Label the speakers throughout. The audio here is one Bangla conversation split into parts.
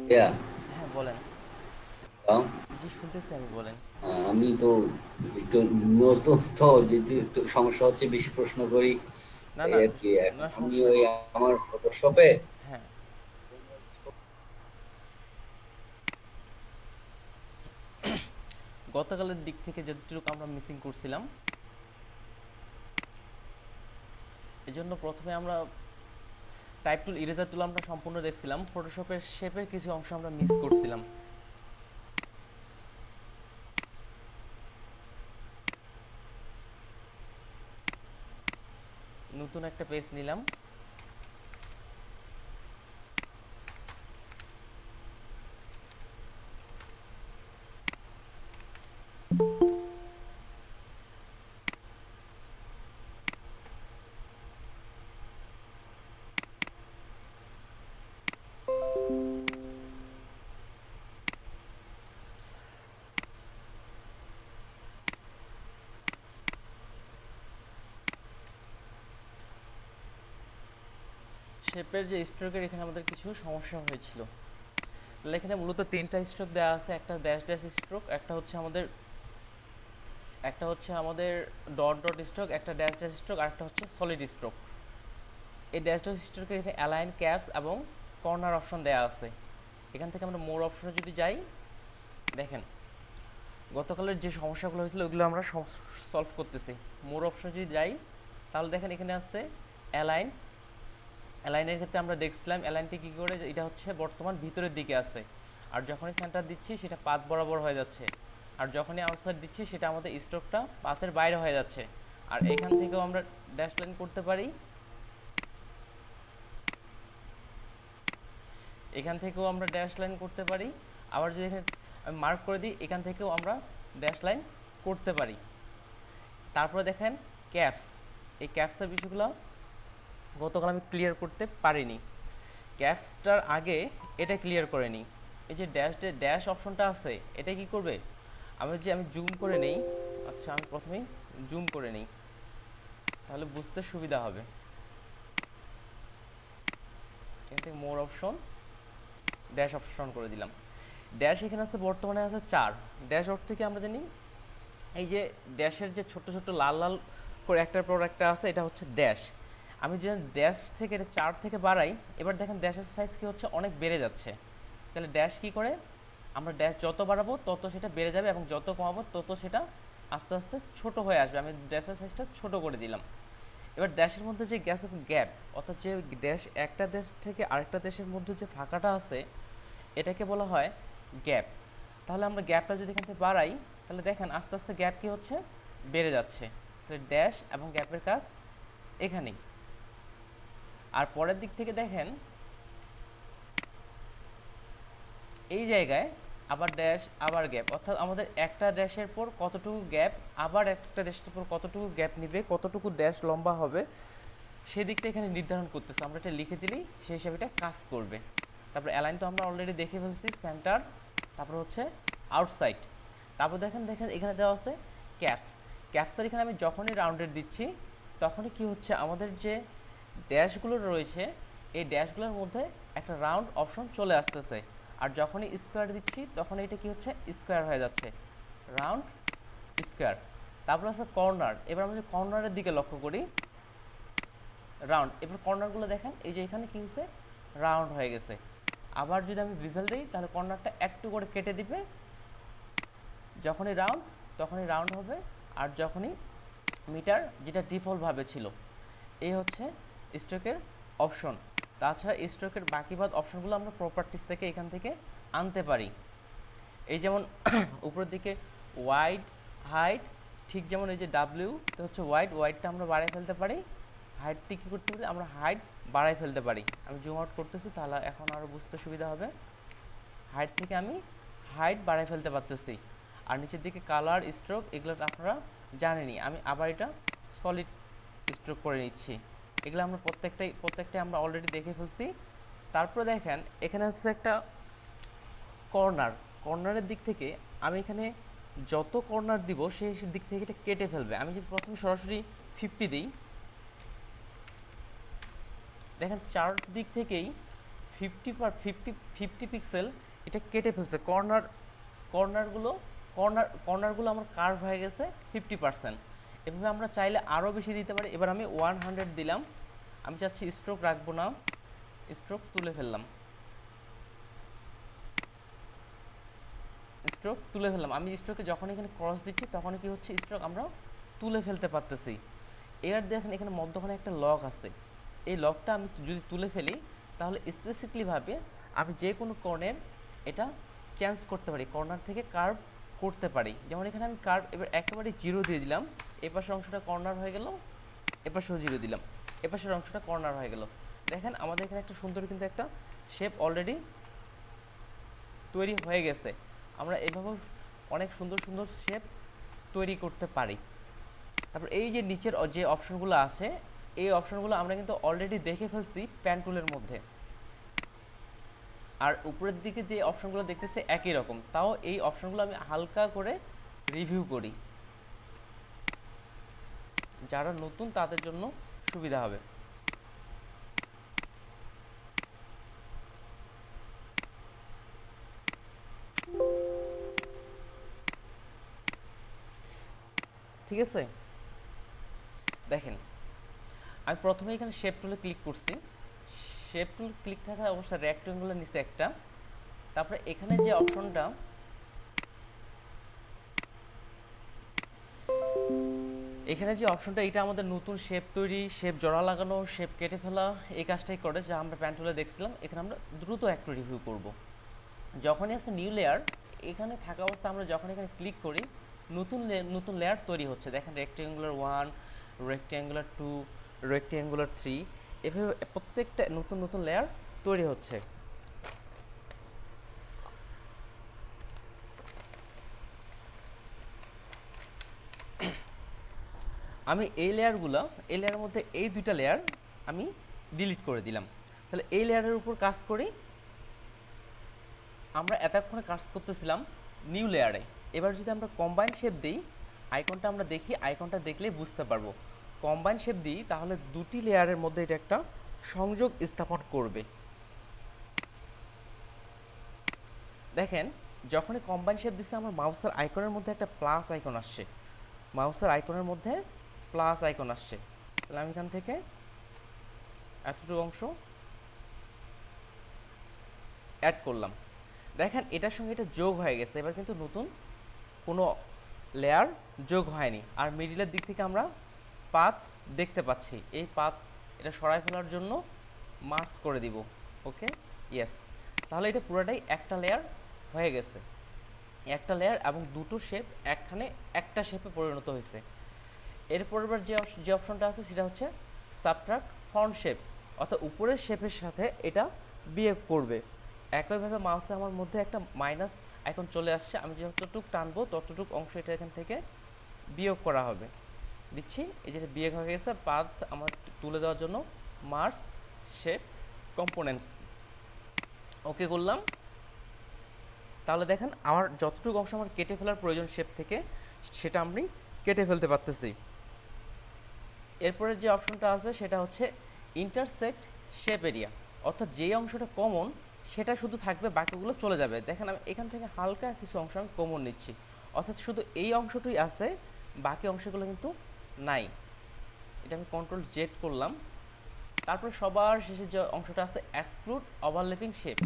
Speaker 1: ইয়া,
Speaker 2: হ্যাঁ, বলেন।
Speaker 1: আম,
Speaker 2: জি, শুনতেছি আমি, বলেন।
Speaker 1: আমি তো একটু নতুন, তো যেহেতু একটু সমস্যা হচ্ছে, বেশি প্রশ্ন করি
Speaker 2: না,
Speaker 1: এই
Speaker 2: না,
Speaker 1: আর কি। এখন
Speaker 2: না,
Speaker 1: আমি
Speaker 2: সমস্যা নাই।
Speaker 1: ওই আমার ফটোশপে
Speaker 2: হ্যাঁ, গতকালের দিক থেকে যতটুকু আমরা মিসিং করছিলাম, এজন্য প্রথমে আমরা টাইপ টুল, ইরেজার টুল আমরা সম্পূর্ণ দেখছিলাম। ফটোশপের শেপের কিছু অংশ আমরা মিস করছিলাম। নতুন একটা পেজ নিলাম। শেপের যে স্ট্রোকের এখানে আমাদের কিছু সমস্যা হয়েছিল। তাহলে এখানে মূলত তিনটা স্ট্রোক দেওয়া আছে। একটা ড্যাশ ড্যাশ স্ট্রোক, একটা হচ্ছে আমাদের ডট ডট স্ট্রোক, একটা ড্যাশ ড্যাশ স্ট্রোক, আর একটা হচ্ছে সলিড স্ট্রোক। এই ড্যাশ ডট স্ট্রোকের এখানে অ্যালাইন, ক্যাপস এবং কর্নার অপশন দেওয়া আছে। এখান থেকে আমরা মোর অপশনে যদি যাই, দেখেন গতকালের যে সমস্যাগুলো হয়েছিল ওগুলো আমরা সলভ করতেছি। মোর অপশনে যদি যাই, তাহলে দেখেন এখানে আছে অ্যালাইন। অ্যালাইনের ক্ষেত্রে আমরা দেখছিলাম অ্যালাইনটি কী করে, এটা হচ্ছে বর্তমান ভিতরের দিকে আছে, আর যখনই সেন্টার দিচ্ছি সেটা পাত বরাবর হয়ে যাচ্ছে, আর যখনই আউটসাইড দিচ্ছি সেটা আমাদের স্ট্রোকটা পাতের বাইরে হয়ে যাচ্ছে। আর এখান থেকেও আমরা ড্যাশ লাইন করতে পারি, এখান থেকেও আমরা ড্যাশ লাইন করতে পারি। আবার যদি এখানে আমি মার্ক করে দিই, এখান থেকেও আমরা ড্যাশ লাইন করতে পারি। তারপরে দেখেন ক্যাপস, এই ক্যাপসের বিষয়গুলো গতকাল আমি ক্লিয়ার করতে পারিনি। ক্যাপসটার আগে এটা ক্লিয়ার করে নিই। এই যে ড্যাশ অপশনটা আছে, এটা কি করবে, আমি জুম করে নেই। আচ্ছা, আমি প্রথমেই জুম করে নিই, তাহলে বুঝতে সুবিধা হবে। এখান থেকে মোর অপশন, ড্যাশ অপশন করে দিলাম। ড্যাশ এখানে আছে, বর্তমানে আছে 4। ড্যাশ অর্থ থেকে আমরা জানি, এই যে ড্যাশের যে ছোট ছোট লাল লাল করে একটার পর একটা আছে, এটা হচ্ছে ড্যাশ। আমি যদি ড্যাশ থেকে এটা 4 থেকে বাড়াই, এবার দেখেন ড্যাশের সাইজ কি হচ্ছে, অনেক বেড়ে যাচ্ছে। তাহলে ড্যাশ কি করে, আমরা ড্যাশ যত বাড়াবো তত সেটা বেড়ে যাবে, এবং যত কমাবো তত সেটা আস্তে আস্তে ছোট হয়ে আসবে। আমি ড্যাশের সাইজটা ছোট করে দিলাম। এবার ড্যাশের মধ্যে যে গ্যাপ, অর্থাৎ যে ড্যাশ একটা দেশ থেকে আরেকটা দেশের মধ্যে যে ফাঁকাটা আছে, এটাকে বলা হয় গ্যাপ। তাহলে আমরা গ্যাপটা যদি এখান থেকে বাড়াই, তাহলে দেখেন আস্তে আস্তে গ্যাপ কি হচ্ছে, বেড়ে যাচ্ছে। তাহলে ড্যাশ এবং গ্যাপের কাজ এখানেই। আর পরের দিক থেকে দেখেন, এই জায়গায় আবার ড্যাশ আবার গ্যাপ, অর্থাৎ আমাদের একটা ড্যাশের পর কতটুকু গ্যাপ, আবার একটা ড্যাশের পর কতটুকু গ্যাপ নিবে, কতটুকু ড্যাশ লম্বা হবে, সেই দিকটা এখানে নির্ধারণ করতেছে। আমরা এটা লিখে দিলেই সেই হিসাবে এটা কাজ করবে। তারপর অ্যালাইন তো আমরা অলরেডি দেখে ফেলছি, সেন্টার, তারপর হচ্ছে আউটসাইড। তারপর দেখেন দেখেন এখানে দেওয়া আছে ক্যাপস। ক্যাপসের এখানে আমি যখনই রাউন্ডেড দিচ্ছি, তখনই কি হচ্ছে, আমাদের যে ড্যাশগুলো রয়েছে, এই ড্যাশগুলোর মধ্যে একটা রাউন্ড অপশন চলে আসতেছে। আর যখনই স্কোয়ার দিচ্ছি, তখন এটা কি হচ্ছে, স্কোয়ার হয়ে যাচ্ছে, রাউন্ড স্কোয়ার। তারপর আছে কর্নার। এবার আমরা যদি কর্নারের দিকে লক্ষ্য করি, রাউন্ড। এবার কর্নারগুলো দেখেন, এই যে এখানে কি হচ্ছে, রাউন্ড হয়ে গেছে। আবার যদি আমি বিভেল দিই, তাহলে কর্নারটা একটু করে কেটে দিবে। যখনই রাউন্ড, তখনই রাউন্ড হবে। আর যখনই মিটার, যেটা ডিফল্টভাবে ছিল। এই হচ্ছে স্ট্রোকের অপশন। তাছাড়া স্ট্রোকের বাকিবাদ অপশনগুলো আমরা প্রপার্টিস থেকে এখান থেকে আনতে পারি। এই যেমন উপরের দিকে ওয়াইড, হাইট, ঠিক যেমন এই যে ডাব্লিউ হচ্ছে ওয়াইডটা আমরা বাড়াই ফেলতে পারি। হাইটটি কী করতে পারি, আমরা হাইট বাড়াই ফেলতে পারি। আমি জুম আউট করতেছি, তাহলে এখন আরও বুঝতে সুবিধা হবে। হাইট থেকে আমি হাইট বাড়াই ফেলতে পারতেছি। আর নিচের দিকে কালার, স্ট্রোক, এগুলো আপনারা জানেনই। আমি আবার এটা সলিড স্ট্রোক করে নিচ্ছি। এগুলো আমরা প্রত্যেকটাই আমরা অলরেডি দেখে ফেলছি। তারপরে দেখেন এখানে হচ্ছে একটা কর্নার। কর্নারের দিক থেকে আমি এখানে যত কর্নার দিব, সেই দিক থেকে এটা কেটে ফেলবে। আমি যদি প্রথমে সরাসরি 50 দিই, দেখেন চার দিক থেকেই ফিফটি পিক্সেল এটা কেটে ফেলছে। কর্নারগুলো কর্নারগুলো আমার কার্ভ হয়ে গেছে 50%। এভাবে আমরা চাইলে আরও বেশি দিতে পারি। এবার আমি 100 দিলাম। আমি চাচ্ছি স্ট্রোক রাখবো না, স্ট্রোক তুলে ফেললাম, স্ট্রোক তুলে ফেললাম। আমি স্ট্রোকে যখন এখানে ক্রস দিচ্ছি তখন কি হচ্ছে, স্ট্রোক আমরা তুলে ফেলতে পারতেছি। এবার দেখেন এখানে মধ্যখানে একটা লক আছে, এই লকটা আমি যদি তুলে ফেলি তাহলে স্পেসিফিকলিভাবে আমি যে কোনো কর্নের এটা চেঞ্জ করতে পারি, কর্নার থেকে কার্ভ করতে পারি। যেমন এখানে আমি কার্ভ এবার একেবারে 0 দিয়ে দিলাম, এপাশের অংশটা কর্নার হয়ে গেল, এপাশেও 0 দিলাম, এপাশের অংশটা কর্নার হয়ে গেল। দেখেন আমাদের এখানে একটা সুন্দর কিন্তু একটা শেপ অলরেডি তৈরি হয়ে গেছে। আমরা এভাবে অনেক সুন্দর সুন্দর শেপ তৈরি করতে পারি। তারপর এই যে নিচের যে অপশনগুলো আছে, এই অপশনগুলো আমরা কিন্তু অলরেডি দেখে ফেলছি প্যান টুলের মধ্যে। আর উপরের দিকে যে অপশনগুলো দেখতেছে একই রকম, তাও এই অপশনগুলো আমি হালকা করে রিভিউ করি, যারা নতুন তাদের জন্য সুবিধা হবে। ঠিক আছে, দেখেন আমি প্রথমে এখানে শেপ টুলে ক্লিক করছি, শেপ টুল ক্লিক থাকা অবস্থায় রেক্ট্যাঙ্গুলার নিচে একটা, তারপরে এখানে যে অপশনটা এটা আমাদের নতুন শেপ তৈরি, শেপ জোড়া লাগানো, শেপ কেটে ফেলা, এই কাজটাই করে যা আমরা প্যান টুলে দেখছিলাম। এখানে আমরা দ্রুত একটু রিভিউ করব। যখনই আছে নিউ লেয়ার, এখানে থাকা অবস্থা আমরা যখন এখানে ক্লিক করি নতুন লেয়ার তৈরি হচ্ছে। দেখেন রেক্ট্যাঙ্গুলার 1, রেক্ট্যাঙ্গুলার 2, রেক্ট্যাঙ্গুলার 3, এভাবে প্রত্যেকটা নতুন নতুন লেয়ার তৈরি হচ্ছে। আমি এই লেয়ারের মধ্যে এই দুইটা লেয়ার আমি ডিলিট করে দিলাম। তাহলে এই লেয়ারের উপর কাজ করি। আমরা এতক্ষণে কাজ করতেছিলাম নিউ লেয়ারে। এবার যদি আমরা কম্বাইন শেপ দিই, আইকনটা আমরা দেখি, আইকনটা দেখলেই বুঝতে পারবো। কম্বাইন শেপ দিই তাহলে দুটি লেয়ারের মধ্যে এটা একটা সংযোগ স্থাপন করবে। দেখেন যখনই কম্বাইন শেপ দিচ্ছে আমার মাউসের আইকনের মধ্যে একটা প্লাস আইকন আসছে, মাউসের আইকনের মধ্যে প্লাস আইকন আসছে। তাহলে আমি এখান থেকে এতটুকু অংশ অ্যাড করলাম। দেখেন এটার সঙ্গে এটা যোগ হয়ে গেছে। এবার কিন্তু নতুন কোনো লেয়ার যোগ হয়নি। আর মিডিলের দিক থেকে আমরা পাত দেখতে পাচ্ছি, এই পাত এটা সরাই ফেলার জন্য মার্কস করে দিব। ওকে, ইয়েস। তাহলে এটা পুরোটাই একটা লেয়ার হয়ে গেছে, একটা লেয়ার এবং দুটো শেপ একখানে একটা শেপে পরিণত হয়েছে। এরপর যে অপশনটা আছে সেটা হচ্ছে সাবট্রাক্ট ফ্রন্ট শেপ, অর্থাৎ উপরের শেপের সাথে এটা বিহেভ করবে। একইভাবে মাউসে আমার মধ্যে একটা মাইনাস আইকন চলে আসছে, আমি যতটুক টানবো ততটুক অংশ এটা এখান থেকে বিয়োগ করা হবে। দিচ্ছি, এই যেটা বিয়োগ হয়ে গেছে। পাথ আমার তুলে দেওয়ার জন্য মার্জ শেপ কম্পোনেন্টস ওকে করলাম। তাহলে দেখেন আমার যতটুকু অংশ আমার কেটে ফেলার প্রয়োজন শেপ থেকে, সেটা আমি কেটে ফেলতে পারতেছি। এরপরে যে অপশনটা আছে সেটা হচ্ছে ইন্টারসেক্ট শেপ এরিয়া, অর্থাৎ যেই অংশটা কমন সেটা শুধু থাকবে, বাকিগুলো চলে যাবে। দেখেন আমি এখান থেকে হালকা কিছু অংশ আমি কমন নিচ্ছি, অর্থাৎ শুধু এই অংশটুই আছে, বাকি অংশগুলো কিন্তু নাই। এটা আমি কন্ট্রোল জেড করলাম। তারপর সবার শেষে যে অংশটা আছে exclude overlapping shape.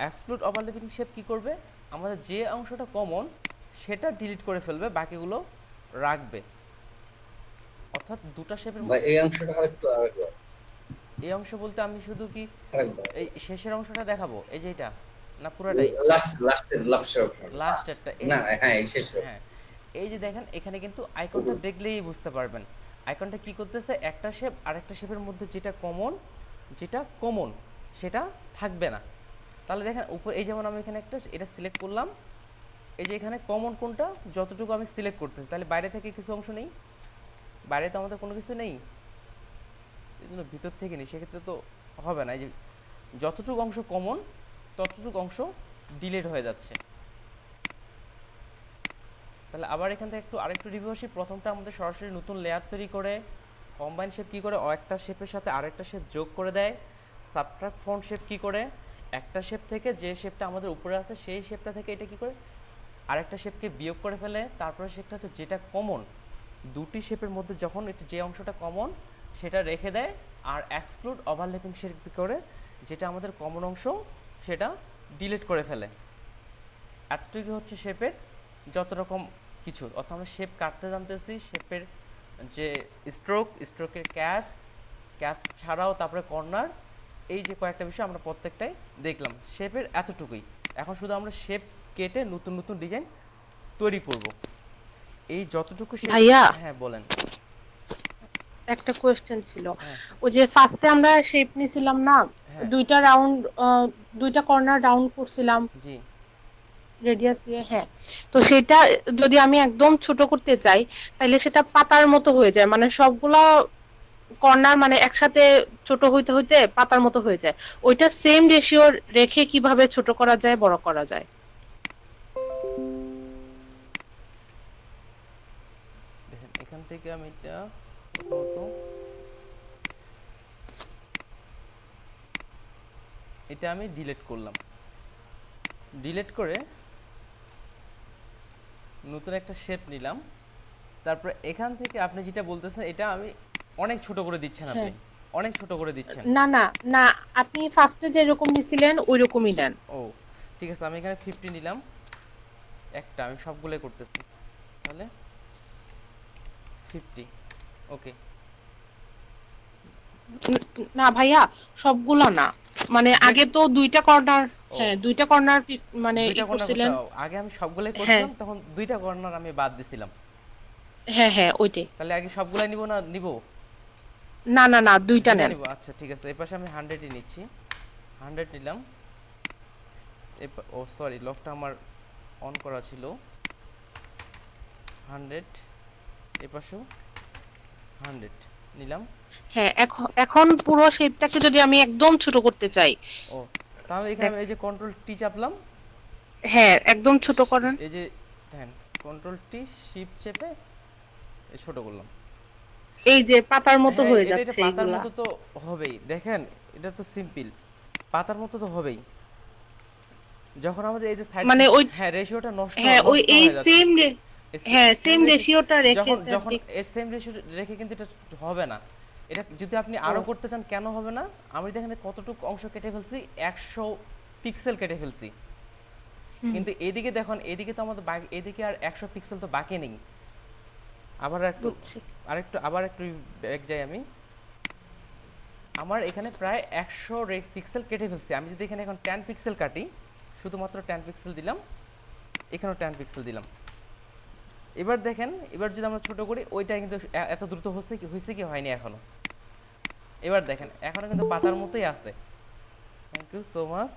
Speaker 2: Exclude overlapping shape কী করবে, আমাদের যে অংশটা কমন সেটা ডিলিট করে ফেলবে, বাকিগুলো রাখবে। অর্থাৎ দুটা শেপের
Speaker 1: এই অংশটা আরেকবার
Speaker 2: এই অংশ বলতে আমি শুধু কি
Speaker 1: আরেকবার
Speaker 2: এই শেষের অংশটা দেখাবো, এই যে এটা, না পুরাটাই? লাস্টেরটা
Speaker 1: না, হ্যাঁ এই শেষ।
Speaker 2: হ্যাঁ, এই যে দেখেন এখানে কিন্তু আইকনটা দেখলেই বুঝতে পারবেন আইকনটা কি করতেছে। একটা শেপ আরেকটা শেপের মধ্যে যেটা কমন সেটা থাকবে না। তাহলে দেখেন উপর এই যেমন আমি এখানে একটা এটা সিলেক্ট করলাম, এই যে এখানে কমন কোনটা যতটুকু আমি সিলেক্ট করতেছি, তাহলে বাইরে থেকে কিছু অংশ নেই, বাইরে তো আমাদের কোনো কিছু নেই, এই জন্য ভিতর থেকে নেই, সেক্ষেত্রে তো হবে না। এই যে যতটুকু অংশ কমন ততটুকু অংশ ডিলিট হয়ে যাচ্ছে। তাহলে আবার এখান থেকে আরেকটু রিভিউ আসি। প্রথমটা আমাদের সরাসরি নতুন লেয়ার তৈরি করে কম্বাইন শেপ কি করে, একটা শেপের সাথে আরেকটা শেপ যোগ করে দেয়। সাবট্রাক্ট ফ্রন্ট শেপ কি করে, একটা শেপ থেকে যে শেপটা আমাদের উপরে আছে সেই শেপটা থেকে এটা কি করে আরেকটা শেপকে বিয়োগ করে ফেলে। তারপরে শেপটা হচ্ছে যেটা কমন, দুটি শেপের মধ্যে যখন একটু যে অংশটা কমন সেটা রেখে দেয়, আর এক্সক্লুড ওভারল্যাপিং শেপ করে যেটা আমাদের কমন অংশ সেটা ডিলিট করে ফেলে। এতটুকু হচ্ছে শেপের যত রকম কিছু, অর্থাৎ আমরা শেপ কাটতে জানতেছি, শেপের যে স্ট্রোকের ক্যাপস ছাড়াও তারপরে কর্নার, এই যে কয়েকটা বিষয় আমরা প্রত্যেকটাই দেখলাম। শেপের এতটুকুই, এখন শুধু আমরা শেপ কেটে নতুন নতুন ডিজাইন তৈরি করব। এই যতটুকু শেপ।
Speaker 3: ভাইয়া
Speaker 2: হ্যাঁ বলেন।
Speaker 3: একটা কোয়েশ্চেন ছিল,
Speaker 2: হ্যাঁ
Speaker 3: ওই যে ফার্স্টে আমরা শেপ নিছিলাম না,
Speaker 2: হ্যাঁ
Speaker 3: দুইটা রাউন্ড, দুইটা কর্নার রাউন্ড করছিলাম
Speaker 2: জি
Speaker 3: রেডিয়াস দিয়ে, হ্যাঁ। তো সেটা যদি আমি একদম ছোট করতে চাই তাহলে সেটা পাতার মতো হয়ে যায়, মানে সবগুলা কর্নার মানে একসাথে ছোট হইতে হইতে পাতার মতো হয়ে যায়। ওইটা সেম রেশিও রেখে কিভাবে ছোট করা যায়, বড় করা যায়?
Speaker 2: দেখেন এখান থেকে আমি এটা প্রথমত এটা আমি ডিলিট করলাম, ডিলিট করে নতুন একটা শেপ নিলাম। তারপরে এখান থেকে আপনি যেটা বলতেছেন এটা আমি অনেক ছোট করে দিচ্ছেন, আপনি
Speaker 3: হ্যাঁ,
Speaker 2: অনেক ছোট করে দিচ্ছেন।
Speaker 3: না না না, আপনি ফার্স্টে যেরকম নিছিলেন ওই রকমই নেন।
Speaker 2: ও ঠিক আছে, আমি এখানে 50 নিলাম, একটা আমি সবগুলোই করতেছি, তাহলে 50। ওকে
Speaker 3: না ভাইয়া, সবগুলা না, মানে আগে তো দুইটা কর্নার,
Speaker 2: ও
Speaker 3: হ্যাঁ দুইটা কর্নার মানে
Speaker 2: দুইটা কর্নার করতে
Speaker 3: করছিলেন।
Speaker 2: আগে আমি সবগুলাই
Speaker 3: হ্যাঁ
Speaker 2: করছিলাম, তখন দুইটা কর্নার আমি বাদ দিছিলাম।
Speaker 3: হ্যাঁ হ্যাঁ ওইটাই।
Speaker 2: তাহলে আগে সবগুলাই নিব না নিব,
Speaker 3: না না না, দুইটা
Speaker 2: দুইটা
Speaker 3: নেন।
Speaker 2: নিব। আচ্ছা ঠিক আছে, এই পাশে আমি 100ই নিচ্ছি, 100 নিলাম। ও সরি, লকটা আমার অন করা ছিল। 100, এই পাশেও 100 নিলাম।
Speaker 3: হ্যাঁ, এখন এখন পুরো শেপটাকে যদি আমি একদম ছোট করতে চাই,
Speaker 2: ও তাহলে এখানে
Speaker 3: দেখ,
Speaker 2: আমি এই যে কন্ট্রোল টি চাপলাম,
Speaker 3: হ্যাঁ একদম ছোট করেন।
Speaker 2: এই যে দেখেন কন্ট্রোল টি শিফট চেপে এই ছোট করলাম।
Speaker 3: এই যে পাতার মতো
Speaker 2: হ্যাঁ
Speaker 3: হয়ে
Speaker 2: এটা এটা
Speaker 3: যাচ্ছে
Speaker 2: পাতার
Speaker 3: এইগুলা।
Speaker 2: মতো তো হবেই, দেখেন এটা তো সিম্পল, পাতার মতো তো হবেই। যখন আমাদের এই যে সাইড,
Speaker 3: মানে ওই,
Speaker 2: হ্যাঁ রেশিওটা নষ্ট
Speaker 3: হ্যাঁ ওই
Speaker 2: নষ্ট
Speaker 3: এই
Speaker 2: হয়ে যাচ্ছে।
Speaker 3: সেম, হ্যাঁ
Speaker 2: সেম
Speaker 3: সেম
Speaker 2: রেশিও,
Speaker 3: রেশিওটা রেখে
Speaker 2: যখন যখন
Speaker 3: দেখ।
Speaker 2: এই সেম রেশিও রেখে কিন্তু এটা হবে না। এটা যদি আপনি
Speaker 3: ও
Speaker 2: আরো করতে চান কেন হবে না, আমি দেখেন কতটুকু অংশ কেটে ফেলছি, 100 পিক্সেল কেটে ফেলছি।
Speaker 3: হুম,
Speaker 2: কিন্তু এদিকে দেখুন, এদিকে তো আমাদের এদিকে আর 100 পিক্সেল তো বাকি নেই। আবার একটু
Speaker 3: বুঝছি।
Speaker 2: আবার একটু ব্যাক যাই আমি, আমার এখানে প্রায় 100 পিক্সেল কেটে ফেলছি। আমি যদি এখানে এখন 10 পিক্সেল কাটি, শুধুমাত্র 10 পিক্সেল দিলাম, এখানেও 10 পিক্সেল দিলাম। এবার দেখেন, এবার যদি আমরা ছোট করি, ওইটা কিন্তু এত দ্রুত হয়েছে কি হয়নি এখনো। এবার দেখেন এখনো কিন্তু পাতার মতোই আছে। Thank you so much.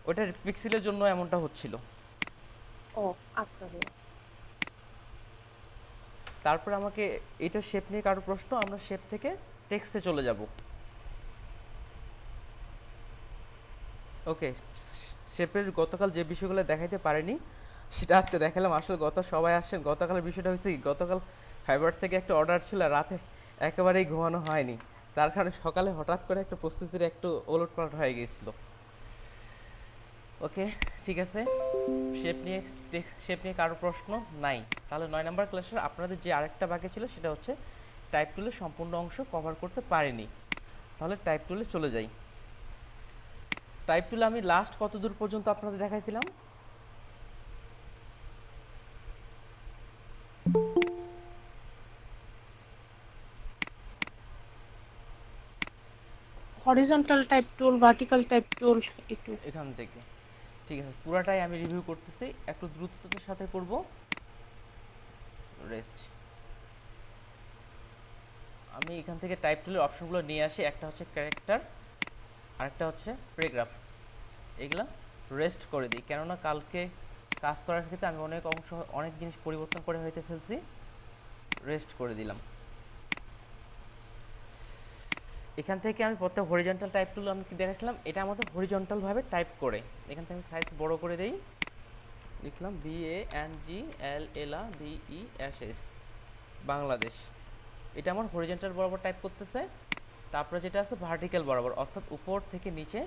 Speaker 2: ওইটার পিক্সেলের জন্য এমনটা হচ্ছিল।
Speaker 3: ও আচ্ছা ভাইয়া।
Speaker 2: তারপর আমাকে এটা শেপ নিয়ে কারো প্রশ্ন, আমরা শেপ থেকে টেক্সটে চলে যাব। ওকে, শেপের গতকাল যে বিষয়গুলো দেখাইতে পারিনি সেটা আজকে দেখালাম। আসলে সবাই আসছেন, গতকালের বিষয়টা হয়েছে কি, গতকাল ফাইবার থেকে একটা অর্ডার ছিল, রাতে একেবারেই ঘুমানো হয়নি, তার কারণে সকালে হঠাৎ করে একটা প্রস্তুতির একটু ওলটপালট হয়ে গিয়েছিল। ওকে ঠিক আছে, শেপ নিয়ে কারো প্রশ্ন নাই, তাহলে 9 নাম্বার ক্লাসের আপনাদের যে আরেকটা বাকি ছিল সেটা হচ্ছে টাইপ টুলের সম্পূর্ণ অংশ কভার করতে পারিনি। তাহলে টাইপ টুলে চলে যাই। টাইপ টুলে আমি লাস্ট কত দূর পর্যন্ত আপনাদের দেখাইছিলাম?
Speaker 3: হরিজন্টাল টাইপ টুল, ভার্টিক্যাল টাইপ টুল, একটু।
Speaker 2: এখান থেকে ঠিক আছে, পুরাটাই আমি রিভিউ করতেছি, একটু দ্রুততার সাথে করব। রেস্ট, আমি এখান থেকে টাইপ টুলের অপশনগুলো নিয়ে আসি। একটা হচ্ছে ক্যারেক্টার, আরেকটা হচ্ছে প্যারাগ্রাফ। এগুলা রেস্ট করে দিই, কেননা কালকে কাজ করার ক্ষেত্রে আমি অনেক জিনিস পরিবর্তন করে হইতে ফেলছি। রেস্ট করে দিলাম। এখান থেকে আমি প্রত্যেক হরিজন্টাল টাইপ টুল আমি কি দেখাইছিলাম, এটা আমাদের হরিজন্টাল ভাবে টাইপ করে। এখান থেকে আমি সাইজ বড় করে দেই, লিখলাম BANGLADES বাংলাদেশ। এটা আমার হরিজন্টাল বরাবর টাইপ করতেছে, তারপরে যেটা আছে ভার্টিক্যাল বরাবর, অর্থাৎ উপর থেকে নিচে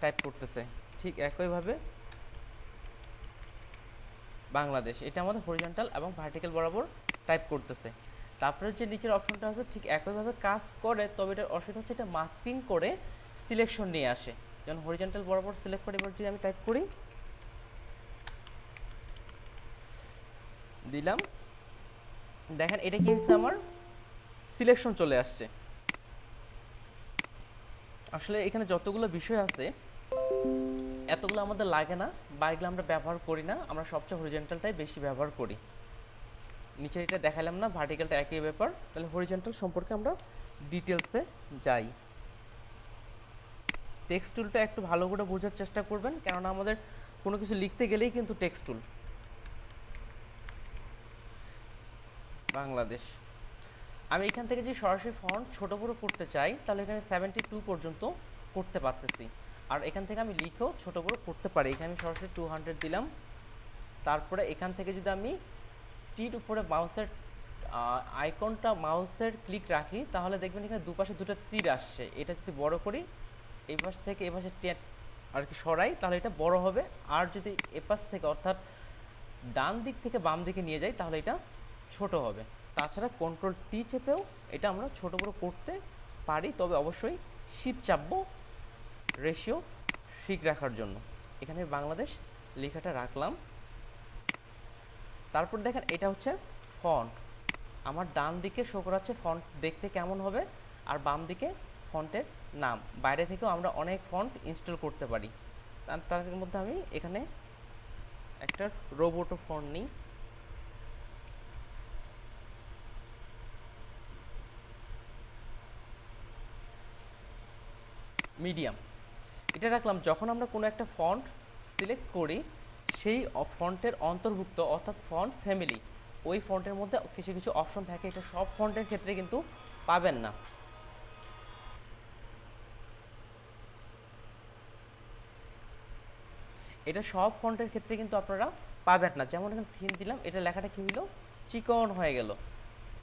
Speaker 2: টাইপ করতেছে। ঠিক একইভাবে বাংলাদেশ, এটা আমাদের হরিজন্টাল এবং ভার্টিক্যাল বরাবর টাইপ করতেছে। তারপরে যে নিচের অপশনটা আছে ঠিক একইভাবে কাজ করে, তবে এটার অসুবিধা হচ্ছে এটা মাস্কিং করে সিলেকশন নিয়ে আসে। যেমন হরিজন্টাল বরাবর সিলেক্ট করে এবার যদি আমি টাইপ করি, দিলাম, দেখেন এটা কি হচ্ছে, আমার সিলেকশন চলে আসছে। আসলে এখানে যতগুলো বিষয় আছে এতগুলো আমাদের লাগে না, বা এগুলো আমরা ব্যবহার করি না, আমরা সবচেয়ে হরিজন্টালটাই বেশি ব্যবহার করি। নিচে এটা দেখালাম না, ভার্টিক্যালটা একই ব্যাপার। তাহলে হরিজন্টাল সম্পর্কে আমরা ডিটেলসে যাই। টেক্সট টুলটা একটু ভালো করে বোঝার চেষ্টা করবেন, কেননা আমাদের কোনো কিছু লিখতে গেলেই কিন্তু টেক্সট টুল। বাংলাদেশ, আমি এখান থেকে যে সরাসরি ফন্ট ছোট বড় করতে চাই, তাহলে এখানে 72 পর্যন্ত করতে পারতেছি। আর এখান থেকে আমি লিখেও ছোট বড় করতে পারি। এখানে আমি সরাসরি 200 দিলাম। তারপরে এখান থেকে যদি আমি টির উপরে মাউসের আইকনটা মাউসের ক্লিক রাখি, তাহলে দেখবেন এখানে দুপাশে দুটো তীর আসছে। এটা যদি বড় করি, এই পাশ থেকে এ পাশে আর কি সরাই, তাহলে এটা বড় হবে। আর যদি এ পাশ থেকে অর্থাৎ ডান দিক থেকে বাম দিকে নিয়ে যাই, তাহলে এটা ছোট হবে। তাছাড়া কন্ট্রোল টি চেপেও এটা আমরা ছোট বড় করতে পারি, তবে অবশ্যই শিফট চাপবো রেশিও ঠিক রাখার জন্য। এখানে বাংলাদেশ লেখাটা রাখলাম। তারপর দেখেন এটা হচ্ছে ফন্ট, আমার ডান দিকে শো করাচ্ছে ফন্ট দেখতে কেমন হবে, আর বাম দিকে ফন্টের নাম। বাইরে থেকেও আমরা অনেক ফন্ট ইনস্টল করতে পারি। তার মধ্যে আমি এখানে একটা রোবোটো ফন্ট নিই। মিডিয়াম এটা রাখলাম। যখন আমরা কোনো একটা ফন্ট সিলেক্ট করি, সেই ফন্টের অন্তর্ভুক্ত অর্থাৎ ফন্ট ফ্যামিলি, ওই ফন্টের মধ্যে কিছু কিছু অপশন থাকে, এটা সব ফন্টের ক্ষেত্রে কিন্তু পাবেন না। এটা সব ফন্টের ক্ষেত্রে কিন্তু আপনারা পাবেন না। যেমন এখানে থিম দিলাম, এটা লেখাটা কি হলো, চিকন হয়ে গেল।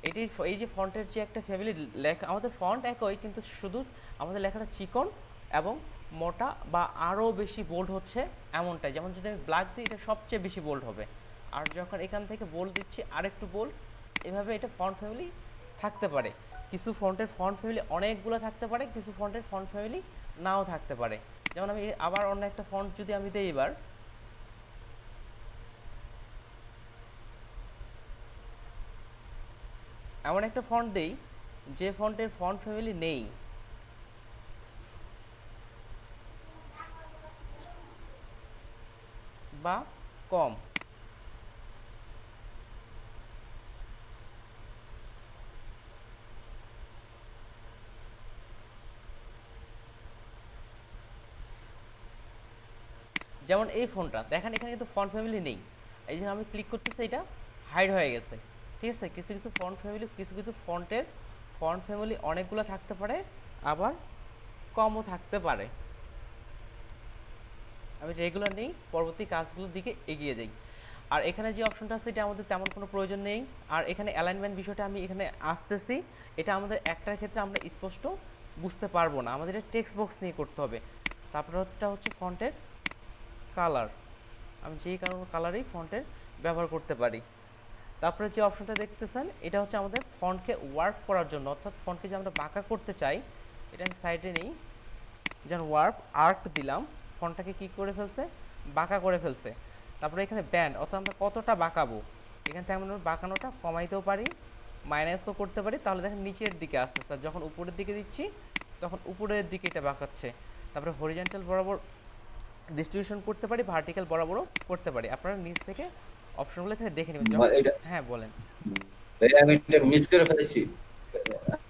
Speaker 2: এটি এই যে ফন্টের যে একটা ফ্যামিলি লেখা, আমাদের ফন্ট একই, কিন্তু শুধু আমাদের লেখাটা চিকন এবং মোটা বা আরও বেশি বোল্ড হচ্ছে এমনটাই। যেমন যদি আমি ব্ল্যাক দিই, এটা সবচেয়ে বেশি বোল্ড হবে। আর যখন এখান থেকে বোল্ড দিচ্ছি আরেকটু বোল্ড, এভাবে এটা ফন্ট ফ্যামিলি থাকতে পারে। কিছু ফন্টের ফন্ট ফ্যামিলি অনেকগুলো থাকতে পারে, কিছু ফন্টের ফন্ট ফ্যামিলি নাও থাকতে পারে। যেমন আমি আবার অন্য একটা ফন্ট যদি আমি দিই, এবার এমন একটা ফন্ট দেই যে ফন্টের ফন্ট ফ্যামিলি নেই, বা কম। যেমন এই ফোনটা দেখেন, এখানে কিন্তু ফন্ট ফ্যামিলি নেই। এই যে আমি ক্লিক করতেছি, এটা হাইড হয়ে গেছে। ঠিক আছে, কিছু কিছু ফন্ট ফ্যামিলি, কিছু কিছু ফন্টের ফন্ট ফ্যামিলি অনেকগুলো থাকতে পারে, আবার কমও থাকতে পারে। আমি রেগুলার নেই, পরবর্তী কাজগুলোর দিকে এগিয়ে যাই। আর এখানে যে অপশনটা আছে, এটা আমাদের তেমন কোনো প্রয়োজন নেই। আর এখানে অ্যালাইনমেন্ট বিষয়টা আমি এখানে আসতেছি, এটা আমাদের একটার ক্ষেত্রে আমরা স্পষ্ট বুঝতে পারবো না, আমাদের টেক্সট বক্স নিয়ে করতে হবে। তারপরটা হচ্ছে ফন্টের কালার, আমি যেই কালারেই ফন্টের ব্যবহার করতে পারি। তারপরে যে অপশনটা দেখতেছেন, এটা হচ্ছে আমাদের ফন্টকে ওয়ার্ক করার জন্য, অর্থাৎ ফন্টকে যে আমরা বাঁকা করতে চাই, এটা আমি সাইডে নেই, যেমন ওয়ার্প আর্ক দিলাম, ফন্টটাকে কি করে ফেলছে, বাঁকা করে ফেলছে। তারপরে এখানে ব্যান্ড, অর্থাৎ আমরা কতটা বাঁকাবো, এখান থেকে আমরা বাঁকানোটা কমাইতেও পারি, মাইনাসও করতে পারি। তাহলে দেখেন নিচের দিকে আসতে আসতে, যখন উপরের দিকে দিচ্ছি তখন উপরের দিকে এটা বাঁকাচ্ছে। তারপরে হরিজন্টাল বরাবর ডিস্ট্রিবিউশন করতে পারি, ভার্টিক্যাল বরাবরও করতে পারি। আপনারা নিচ থেকে অপশনগুলো এখানে দেখে নেবেন। হ্যাঁ বলেন।
Speaker 1: আমি এটা মিস করে ফেলেছি,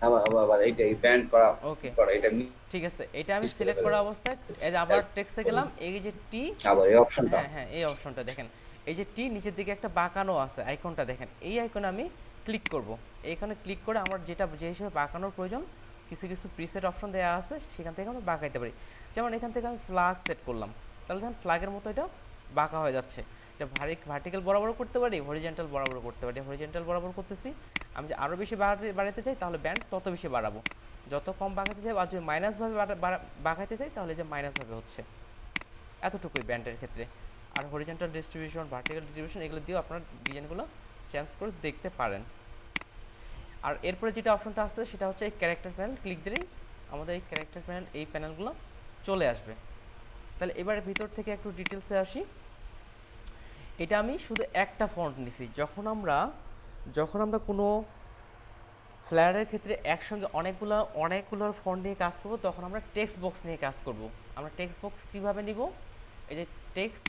Speaker 1: আবার এইটা ব্যান্ড করা,
Speaker 2: ওকে
Speaker 1: এটা
Speaker 2: ঠিক আছে, এটা আমি সিলেক্ট করা অবস্থায় এই যে আবার টেক্সটে গেলাম, এই যে টি,
Speaker 1: আবার এই অপশনটা,
Speaker 2: হ্যাঁ হ্যাঁ এই অপশনটা দেখেন, এই যে টি নিচের দিকে একটা বাঁকানো আছে আইকনটা দেখেন, এই আইকনে আমি ক্লিক করব। এইখানে ক্লিক করে আমার যেটা যে হিসেবে বাঁকানোর প্রয়োজন, কিছু কিছু প্রিসেট অপশন দেওয়া আছে, সেখান থেকে আমরা বাঁকাইতে পারি। যেমন এখান থেকে আমি ফ্ল্যাগ সেট করলাম, তাহলে দেখেন ফ্ল্যাগের মতো এটা বাঁকা হয়ে যাচ্ছে। এটা ভার্টিক্যাল বরাবর করতে পারি, হরিজন্টাল বরাবর করতে পারি। হরিজন্টাল বরাবর করতেছি, আমি যে আরও বেশি বাড়াতে চাই তাহলে ব্যান্ড তত বেশি বাড়াবো, যত কম বাঁকাতে চাই আর যদি মাইনাসভাবে বাঁকাতে চাই তাহলে যে মাইনাসভাবে হচ্ছে, এতটুকুই ব্যান্ডের ক্ষেত্রে। আর হরিজন্টাল ডিস্ট্রিবিউশন, ভার্টিক্যাল ডিস্ট্রিবিউশন এগুলো দিয়েও আপনার ডিজাইনগুলো চেঞ্জ করে দেখতে পারেন। আর এরপরে যেটা অপশনটা আসছে সেটা হচ্ছে এই ক্যারেক্টার প্যানেল, ক্লিক দিলেই আমাদের এই ক্যারেক্টার প্যানেল, এই প্যানেলগুলো চলে আসবে। তাহলে এবারে ভিতর থেকে একটু ডিটেলসে আসি। এটা আমি শুধু একটা ফন্ট নিছি। যখন আমরা কোনো ফ্লায়ারের ক্ষেত্রে একসঙ্গে অনেকগুলো ফন্ট নিয়ে কাজ করব, তখন আমরা টেক্সট বক্স নিয়ে কাজ করব। আমরা টেক্সট বক্স কীভাবে নিব, এই যে টেক্সট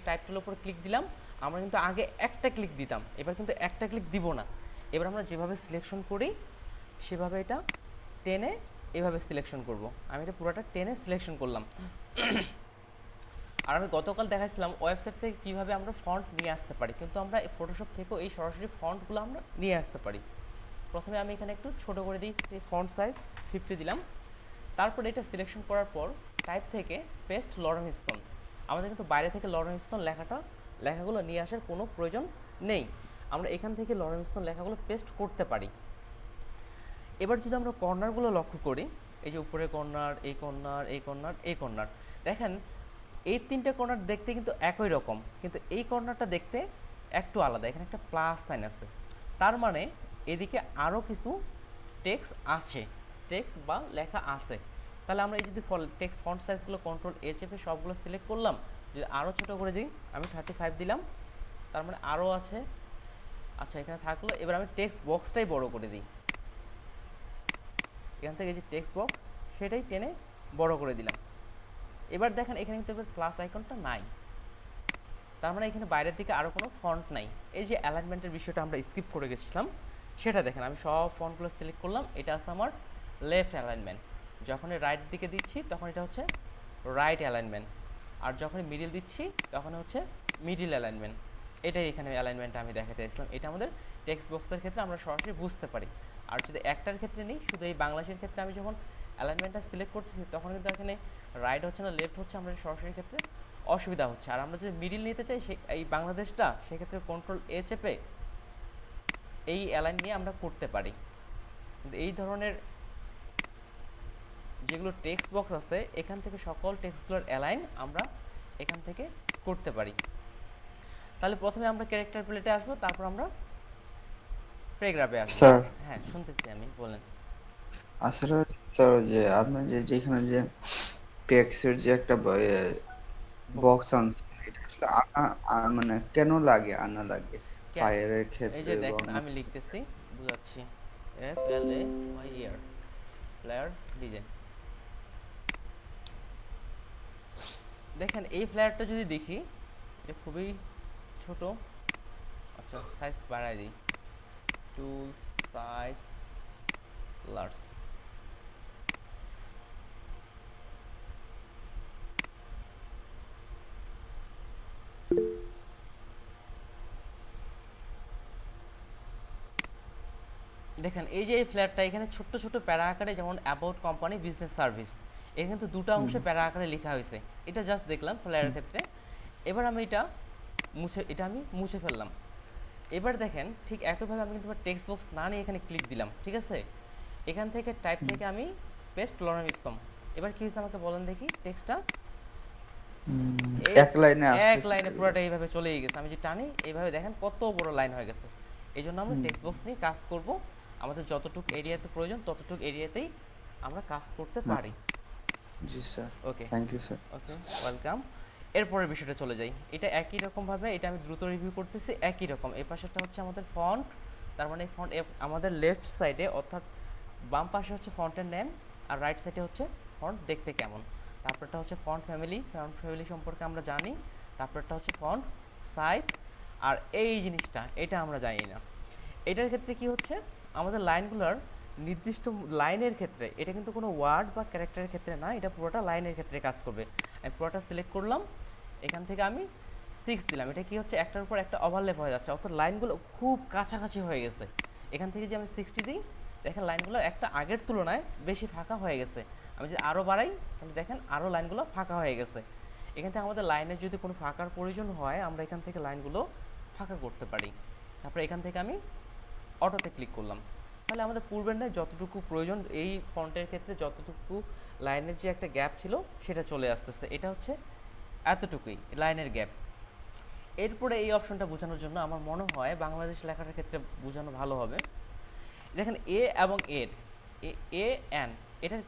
Speaker 2: টাইপ টুলের উপর ক্লিক দিলাম, আমরা কিন্তু আগে একটা ক্লিক দিতাম, এবার কিন্তু একটা ক্লিক দিব না। এবার আমরা যেভাবে সিলেকশন করি সেভাবে এটা টেনে এভাবে সিলেকশন করব। আমি এটা পুরোটা টেনে সিলেকশন করলাম। আর আমি গতকাল দেখাইছিলাম ওয়েবসাইট থেকে কীভাবে আমরা ফন্ট নিয়ে আসতে পারি, কিন্তু আমরা ফটোশপ থেকেও এই সরাসরি ফন্টগুলো আমরা নিয়ে আসতে পারি। প্রথমে আমি এখানে একটু ছোট করে দিই, ফন্ট সাইজ 50 দিলাম। তারপর এটা সিলেকশন করার পর টাইপ থেকে পেস্ট লরেম ইপসন। আমাদের কিন্তু বাইরে থেকে লরেম ইপসন লেখাগুলো নিয়ে আসার কোনো প্রয়োজন নেই, আমরা এখান থেকে লরেম ইপসন লেখাগুলো পেস্ট করতে পারি। এবার যদি আমরা কর্নারগুলো লক্ষ্য করি, এই যে উপরে কর্নার, এই কর্নার, এই কর্নার, এই কর্নার, দেখেন এই তিনটে কর্নার দেখতে কিন্তু একই রকম, কিন্তু এই কর্নারটা দেখতে একটু আলাদা। এখানে একটা প্লাস সাইন আছে, তার মানে এদিকে আরও কিছু টেক্সট আছে, টেক্সট বা লেখা আছে। তাহলে আমরা এই যদি টেক্সট ফন্ট সাইজগুলো কন্ট্রোল এ চেপে সবগুলো সিলেক্ট করলাম, যদি আরও ছোটো করে দিই, আমি 35 দিলাম, তার মানে আরও আছে। আচ্ছা, এখানে থাকলো। এবার আমি টেক্সট বক্সটাই বড় করে দিই, এখান থেকে যে টেক্সট বক্স সেটাই টেনে বড় করে দিলাম। এবার দেখেন এখানে কিন্তু প্লাস আইকনটা নাই, তার মানে এখানে বাইরের দিকে আরও কোনো ফন্ট নাই। এই যে অ্যালাইনমেন্টের বিষয়টা আমরা স্কিপ করে গেছিলাম, সেটা দেখেন আমি সব ফন্টগুলো সিলেক্ট করলাম। এটা আছে আমার লেফট অ্যালাইনমেন্ট, যখনই রাইট দিকে দিচ্ছি তখন এটা হচ্ছে রাইট অ্যালাইনমেন্ট, আর যখনই মিডিল দিচ্ছি তখন হচ্ছে মিডিল অ্যালাইনমেন্ট। এটাই এখানে অ্যালাইনমেন্টটা আমি দেখাতে চাইছিলাম। এটা আমাদের টেক্সট বক্সের ক্ষেত্রে আমরা সরাসরি বুঝতে পারি। আর যদি একটার ক্ষেত্রে নেই, শুধু এই বাংলাদেশের ক্ষেত্রে আমি যখন অ্যালাইনমেন্টটা সিলেক্ট করতেছি তখন কিন্তু এখানে রাইট হচ্ছে না লেফট হচ্ছে, আমরা সরাসরি ক্ষেত্রে অসুবিধা হচ্ছে। আর আমরা যদি মিডিল নিতে চাই এই বাংলাদেশটা, সেক্ষেত্রে কন্ট্রোল এ চেপে এই অ্যালাইন নিয়ে আমরা করতে পারি। কিন্তু এই ধরনের যেগুলো টেক্সট বক্স আছে এখান থেকে সকল টেক্সটগুলোর অ্যালাইন আমরা এখান থেকে করতে পারি। তাহলে প্রথমে আমরা ক্যারেক্টার প্লেটে আসবো, তারপর আমরা প্যারাগ্রাফে আসবো।
Speaker 4: স্যার,
Speaker 2: হ্যাঁ, শুনতেছি আমি, বলেন।
Speaker 4: আসলে স্যার যে আপনি যেখানে যে টেক্সটের যে একটা বক্স আনছেন, এটা আসলে মানে কেন আনা লাগে ফায়ারের
Speaker 2: এই
Speaker 4: ক্ষেত্রে
Speaker 2: যে
Speaker 4: এবং
Speaker 2: দেখেন আমি লিখতেছি, বুঝাচ্ছি। FLAYER flyer design. দেখেন এই ফ্লায়ারটা যদি দেখি, এটা খুবই ছোট। আচ্ছা, সাইজ বাড়াই দিই, টুলস সাইজ লার্জ। দেখেন এই যে এই ফ্ল্যাটটা এখানে ছোট্ট ছোট প্যারা আকারে, যেমন অ্যাবাউট কোম্পানি বিজনেস সার্ভিস, এর কিন্তু দুটো অংশে প্যারা আকারে লেখা হয়েছে। এটা জাস্ট দেখলাম ফ্ল্যাটের ক্ষেত্রে। এবার আমি এটা মুছে ফেললাম। এবার দেখেন ঠিক একইভাবে আমি কিন্তু টেক্সট বক্স না নিয়ে এখানে ক্লিক দিলাম, ঠিক আছে। এখান থেকে টাইপ থেকে আমি পেস্ট লরেম ইপসন। এবার কি হয়েছে আমাকে বলেন দেখি, টেক্সটটা
Speaker 4: এক লাইনে
Speaker 2: এক লাইনে পুরোটা এইভাবে চলেই গেছে। আমি যে টানি এইভাবে দেখেন কত বড় লাইন হয়ে গেছে। এই জন্য আমরা টেক্সট বক্স নিয়ে কাজ করব, আমাদের যতটুকু এরিয়াতে প্রয়োজন ততটুকু এরিয়াতেই আমরা কাজ করতে পারি।
Speaker 4: জি sir,
Speaker 2: okay,
Speaker 4: thank you sir.
Speaker 2: Okay, welcome. এরপরের বিষয়টা চলে যাই। এটা একই রকমভাবে, এটা আমি দ্রুত রিভিউ করতেছি, একই রকম। এই পাশেরটা হচ্ছে আমাদের ফন্ট, তার মানে ফন্ট আমাদের লেফট সাইডে অর্থাৎ বাম পাশে হচ্ছে ফন্টের নেম, আর রাইট সাইডে হচ্ছে ফন্ট দেখতে কেমন। তারপরটা হচ্ছে ফন্ট ফ্যামিলি সম্পর্কে আমরা জানি। তারপরটা হচ্ছে ফন্ট সাইজ, আর এই জিনিসটা এটা আমরা জানি না। এটার ক্ষেত্রে কি হচ্ছে, আমাদের লাইনগুলোর নির্দিষ্ট লাইনের ক্ষেত্রে, এটা কিন্তু কোনো ওয়ার্ড বা ক্যারেক্টারের ক্ষেত্রে না, এটা পুরোটা লাইনের ক্ষেত্রে কাজ করবে। আমি পুরোটা সিলেক্ট করলাম, এখান থেকে আমি 6 দিলাম। এটা কি হচ্ছে, একটার উপর একটা ওভারল্যাপ হয়ে যাচ্ছে, অর্থাৎ লাইনগুলো খুব কাছাকাছি হয়ে গেছে। এখান থেকে যে আমি 60 দিই, দেখেন লাইনগুলো একটা আগের তুলনায় বেশি ফাঁকা হয়ে গেছে। আমি যদি আরও বাড়াই তাহলে দেখেন আরও লাইনগুলো ফাঁকা হয়ে গেছে। এখান থেকে আমাদের লাইনের যদি কোনো ফাঁকার প্রয়োজন হয়, আমরা এখান থেকে লাইনগুলো ফাঁকা করতে পারি। তারপরে এখান থেকে আমি অটোতে ক্লিক করলাম, তাহলে আমাদের পূর্বের নয় যতটুকু প্রয়োজন এই ফন্টের ক্ষেত্রে যতটুকু লাইনের যে একটা গ্যাপ ছিল সেটা চলে আসতেছে। এটা হচ্ছে এতটুকুই লাইনের গ্যাপ। এরপরে এই অপশনটা বোঝানোর জন্য আমার মনে হয় বাংলাদেশ লেখাটার ক্ষেত্রে বোঝানো ভালো হবে। দেখেন এ এবং এর এ এন এটার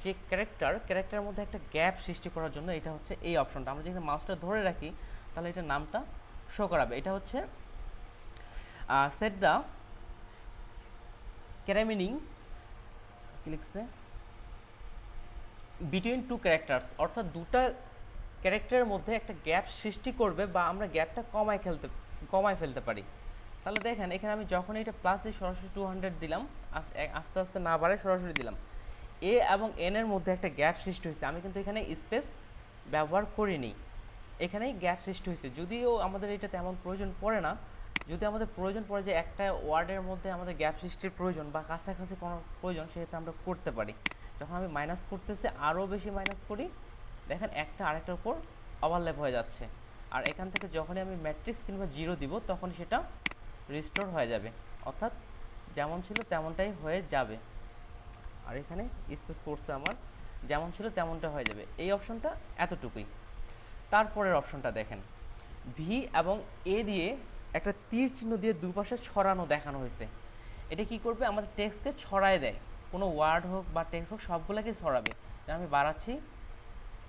Speaker 2: যে ক্যারেক্টারের মধ্যে একটা গ্যাপ সৃষ্টি করার জন্য এটা হচ্ছে এই অপশনটা। আমরা যেখানে মাউসটা ধরে রাখি তাহলে এটার নামটা শো করাবে। এটা হচ্ছে সেট দ্য ক্যারামিনিং কি লিখছে বিটুইন টু ক্যারেক্টার্স, অর্থাৎ দুটা ক্যারেক্টারের মধ্যে একটা গ্যাপ সৃষ্টি করবে বা আমরা গ্যাপটা কমায় ফেলতে পারি। তাহলে দেখেন এখানে আমি যখন এটা প্লাস দিয়ে সরাসরি 200 দিলাম, আস্তে আস্তে না বাড়ায় সরাসরি দিলাম, এ এবং এন এর মধ্যে একটা গ্যাপ সৃষ্টি হয়েছে। আমি কিন্তু এখানে স্পেস ব্যবহার করিনি, এখানেই গ্যাপ সৃষ্টি হয়েছে। যদিও আমাদের এটা তেমন প্রয়োজন পড়ে না, যদি আমাদের প্রয়োজন পড়ে যে একটা ওয়ার্ডের মধ্যে আমাদের গ্যাপ সৃষ্টির প্রয়োজন বা কাছাকাছি কোনো প্রয়োজন, সেক্ষেত্রে আমরা করতে পারি। যখন আমি মাইনাস করতেছি আরও বেশি মাইনাস করি, দেখেন একটা আরেকটার উপর ওভারল্যাপ হয়ে যাচ্ছে। আর এখান থেকে যখনই আমি ম্যাট্রিক্স কিংবা জিরো দিব তখন সেটা রিস্টোর হয়ে যাবে, অর্থাৎ যেমন ছিল তেমনটাই হয়ে যাবে। আর এখানে স্পেস পড়ছে আমার, যেমন ছিল তেমনটা হয়ে যাবে। এই অপশনটা এতটুকুই। তারপরের অপশনটা দেখেন, ভি এবং এ দিয়ে একটা তীর চিহ্ন দিয়ে দুপাশে ছড়ানো দেখানো হয়েছে। এটা কি করবে, আমাদের টেক্সটকে ছড়ায় দেয়, কোনো ওয়ার্ড হোক বা টেক্সট হোক সবগুলোকে ছড়াবে। আমি বাড়াচ্ছি,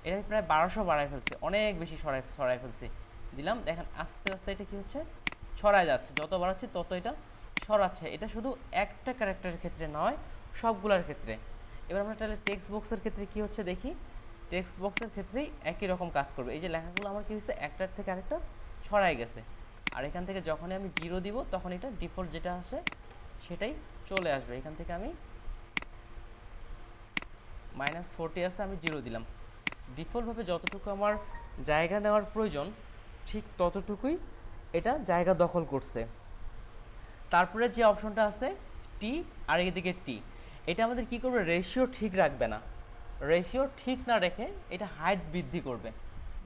Speaker 2: এটা আমি প্রায় 1200 বাড়ায় ফেলছি, অনেক বেশি ছড়ায় ফেলছি। দিলাম, দেখেন আস্তে আস্তে এটা কি হচ্ছে, ছড়ায় যাচ্ছে। যত বাড়াচ্ছি তত এটা ছড়াচ্ছে। এটা শুধু একটা ক্যারেক্টারের ক্ষেত্রে নয়, সবগুলোর ক্ষেত্রে। এবার আমরা তাহলে টেক্সট বক্সের ক্ষেত্রে কি হচ্ছে দেখি। টেক্সট বক্সের ক্ষেত্রেই একই রকম কাজ করবে। এই যে লেখাগুলো আমার কি হচ্ছে, একটার থেকে আরেকটা ছড়ায় গেছে। আর এখান থেকে যখনই আমি জিরো দিব তখন এটা ডিফল্ট যেটা আসে সেটাই চলে আসবে। এখান থেকে আমি -40 আছে, আমি জিরো দিলাম। ডিফল্টভাবে যতটুকু আমার জায়গা নেওয়ার প্রয়োজন ঠিক ততটুকুই এটা জায়গা দখল করছে। তারপরে যে অপশনটা আছে টি আর এদিকে টি, এটা আমাদের কি করবে, রেশিও ঠিক রাখবে না। রেশিও ঠিক না রেখে এটা হাইট বৃদ্ধি করবে।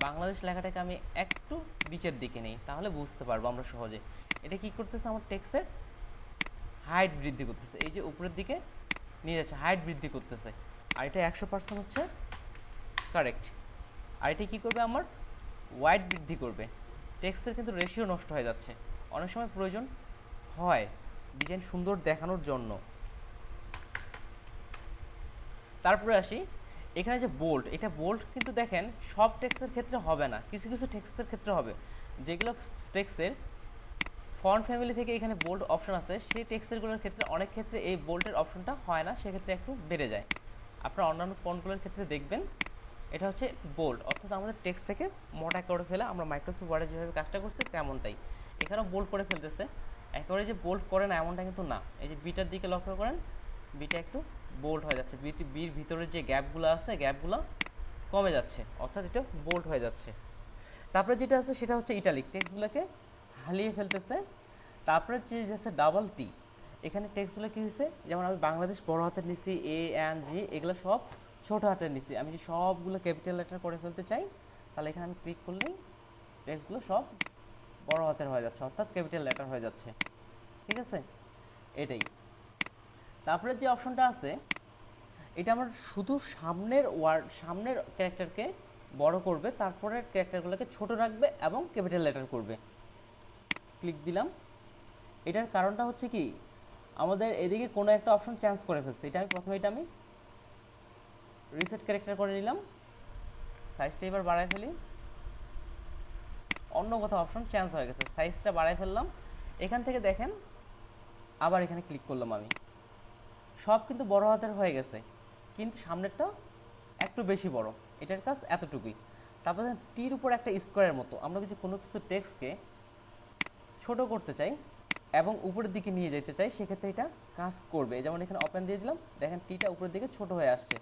Speaker 2: বাংলাদেশ লেখাটাকে আমি একটু নিচের দিকে নেই, তাহলে বুঝতে পারবো আমরা সহজে। এটা কি করতেছে, আমার টেক্সটের হাইট বৃদ্ধি করতেছে। এই যে উপরের দিকে নিয়ে যাচ্ছে, হাইট বৃদ্ধি করতেছে। আর এটা 100% হচ্ছে কারেক্ট। আর এটা কী করবে, আমার ওয়াইড বৃদ্ধি করবে। টেক্সটের কিন্তু রেশিও নষ্ট হয়ে যাচ্ছে, অনেক সময় প্রয়োজন হয় ডিজাইন সুন্দর দেখানোর জন্য। তারপরে আসি এখানে যে বোল্ড, এটা বোল্ড কিন্তু দেখেন সব টেক্সটের ক্ষেত্রে হবে না, কিছু কিছু টেক্সটের ক্ষেত্রে হবে। যেগুলো টেক্সটের ফন্ট ফ্যামিলি থেকে এখানে বোল্ড অপশন আছে, সেই টেক্সটেরগুলোর ক্ষেত্রে অনেক ক্ষেত্রে এই বোল্ডের অপশনটা হয় না, সেক্ষেত্রে একটু বেড়ে যায়। আপনারা অন্যান্য ফন্টগুলোর ক্ষেত্রে দেখবেন এটা হচ্ছে বোল্ড, অর্থাৎ আমাদের টেক্সটটাকে মোটা করে ফেলা। আমরা মাইক্রোসফট ওয়ার্ডে যেভাবে কাজটা করছি তেমনটাই এখানেও বোল্ড করে ফেলতেছে। একেবারে যে বোল্ড করে না এমনটা কিন্তু না। এই যে বিটার দিকে লক্ষ্য করেন, বিটা একটু বোল্ড হয়ে যাচ্ছে, বির ভিতরে যে গ্যাপগুলো আছে গ্যাপগুলো কমে যাচ্ছে, অর্থাৎ এটা বোল্ড হয়ে যাচ্ছে। তারপরে যেটা আছে সেটা হচ্ছে ইটালিক, টেক্সটগুলোকে হালিয়ে ফেলতেছে। তারপরে যে আছে ডাবল টি, এখানে টেক্সটগুলো কী হয়েছে, যেমন আমি বাংলাদেশ বড় হাতের নিচ্ছি, এ এন জি এগুলো সব ছোটো হাতের নিচ্ছি। আমি যে সবগুলো ক্যাপিটাল লেটার করে ফেলতে চাই, তাহলে এখানে আমি ক্লিক করলেই টেক্সটগুলো সব বড় হাতের হয়ে যাচ্ছে, অর্থাৎ ক্যাপিটাল লেটার হয়ে যাচ্ছে। ঠিক আছে, এটাই। তারপরে যে অপশনটা আছে এটা আমার শুধু সামনের ক্যারেক্টারকে বড় করবে, তারপরে ক্যারেক্টারগুলোকে ছোট রাখবে এবং ক্যাপিটাল লেটার করবে। ক্লিক দিলাম। এটার কারণটা হচ্ছে কি, আমাদের এদিকে কোনো একটা অপশন চেঞ্জ করে ফেলছে। এটা আমি প্রথমে রিসেট ক্যারেক্টার করে নিলাম, সাইজটা এবার বাড়ায় ফেলি। অন্য কোথাও অপশন চেঞ্জ হয়ে গেছে, সাইজটা বাড়ায় ফেললাম। এখান থেকে দেখেন আবার এখানে ক্লিক করলাম, আমি সব কিন্তু বড় হাতের হয়ে গেছে, কিন্তু সামনেরটা একটু বেশি বড়। এটার কাজ এতটুকুই। তারপরে টির উপর একটা স্কোয়ারের মতো, আমরা যদি কোনো কিছু টেক্সটকে ছোট করতে চাই এবং উপরের দিকে নিয়ে যেতে চাই, সেক্ষেত্রে এটা কাজ করবে। যেমন এখানে ওপেন দিয়ে দিলাম, দেখেন টিটা উপরের দিকে ছোট হয়ে আসছে।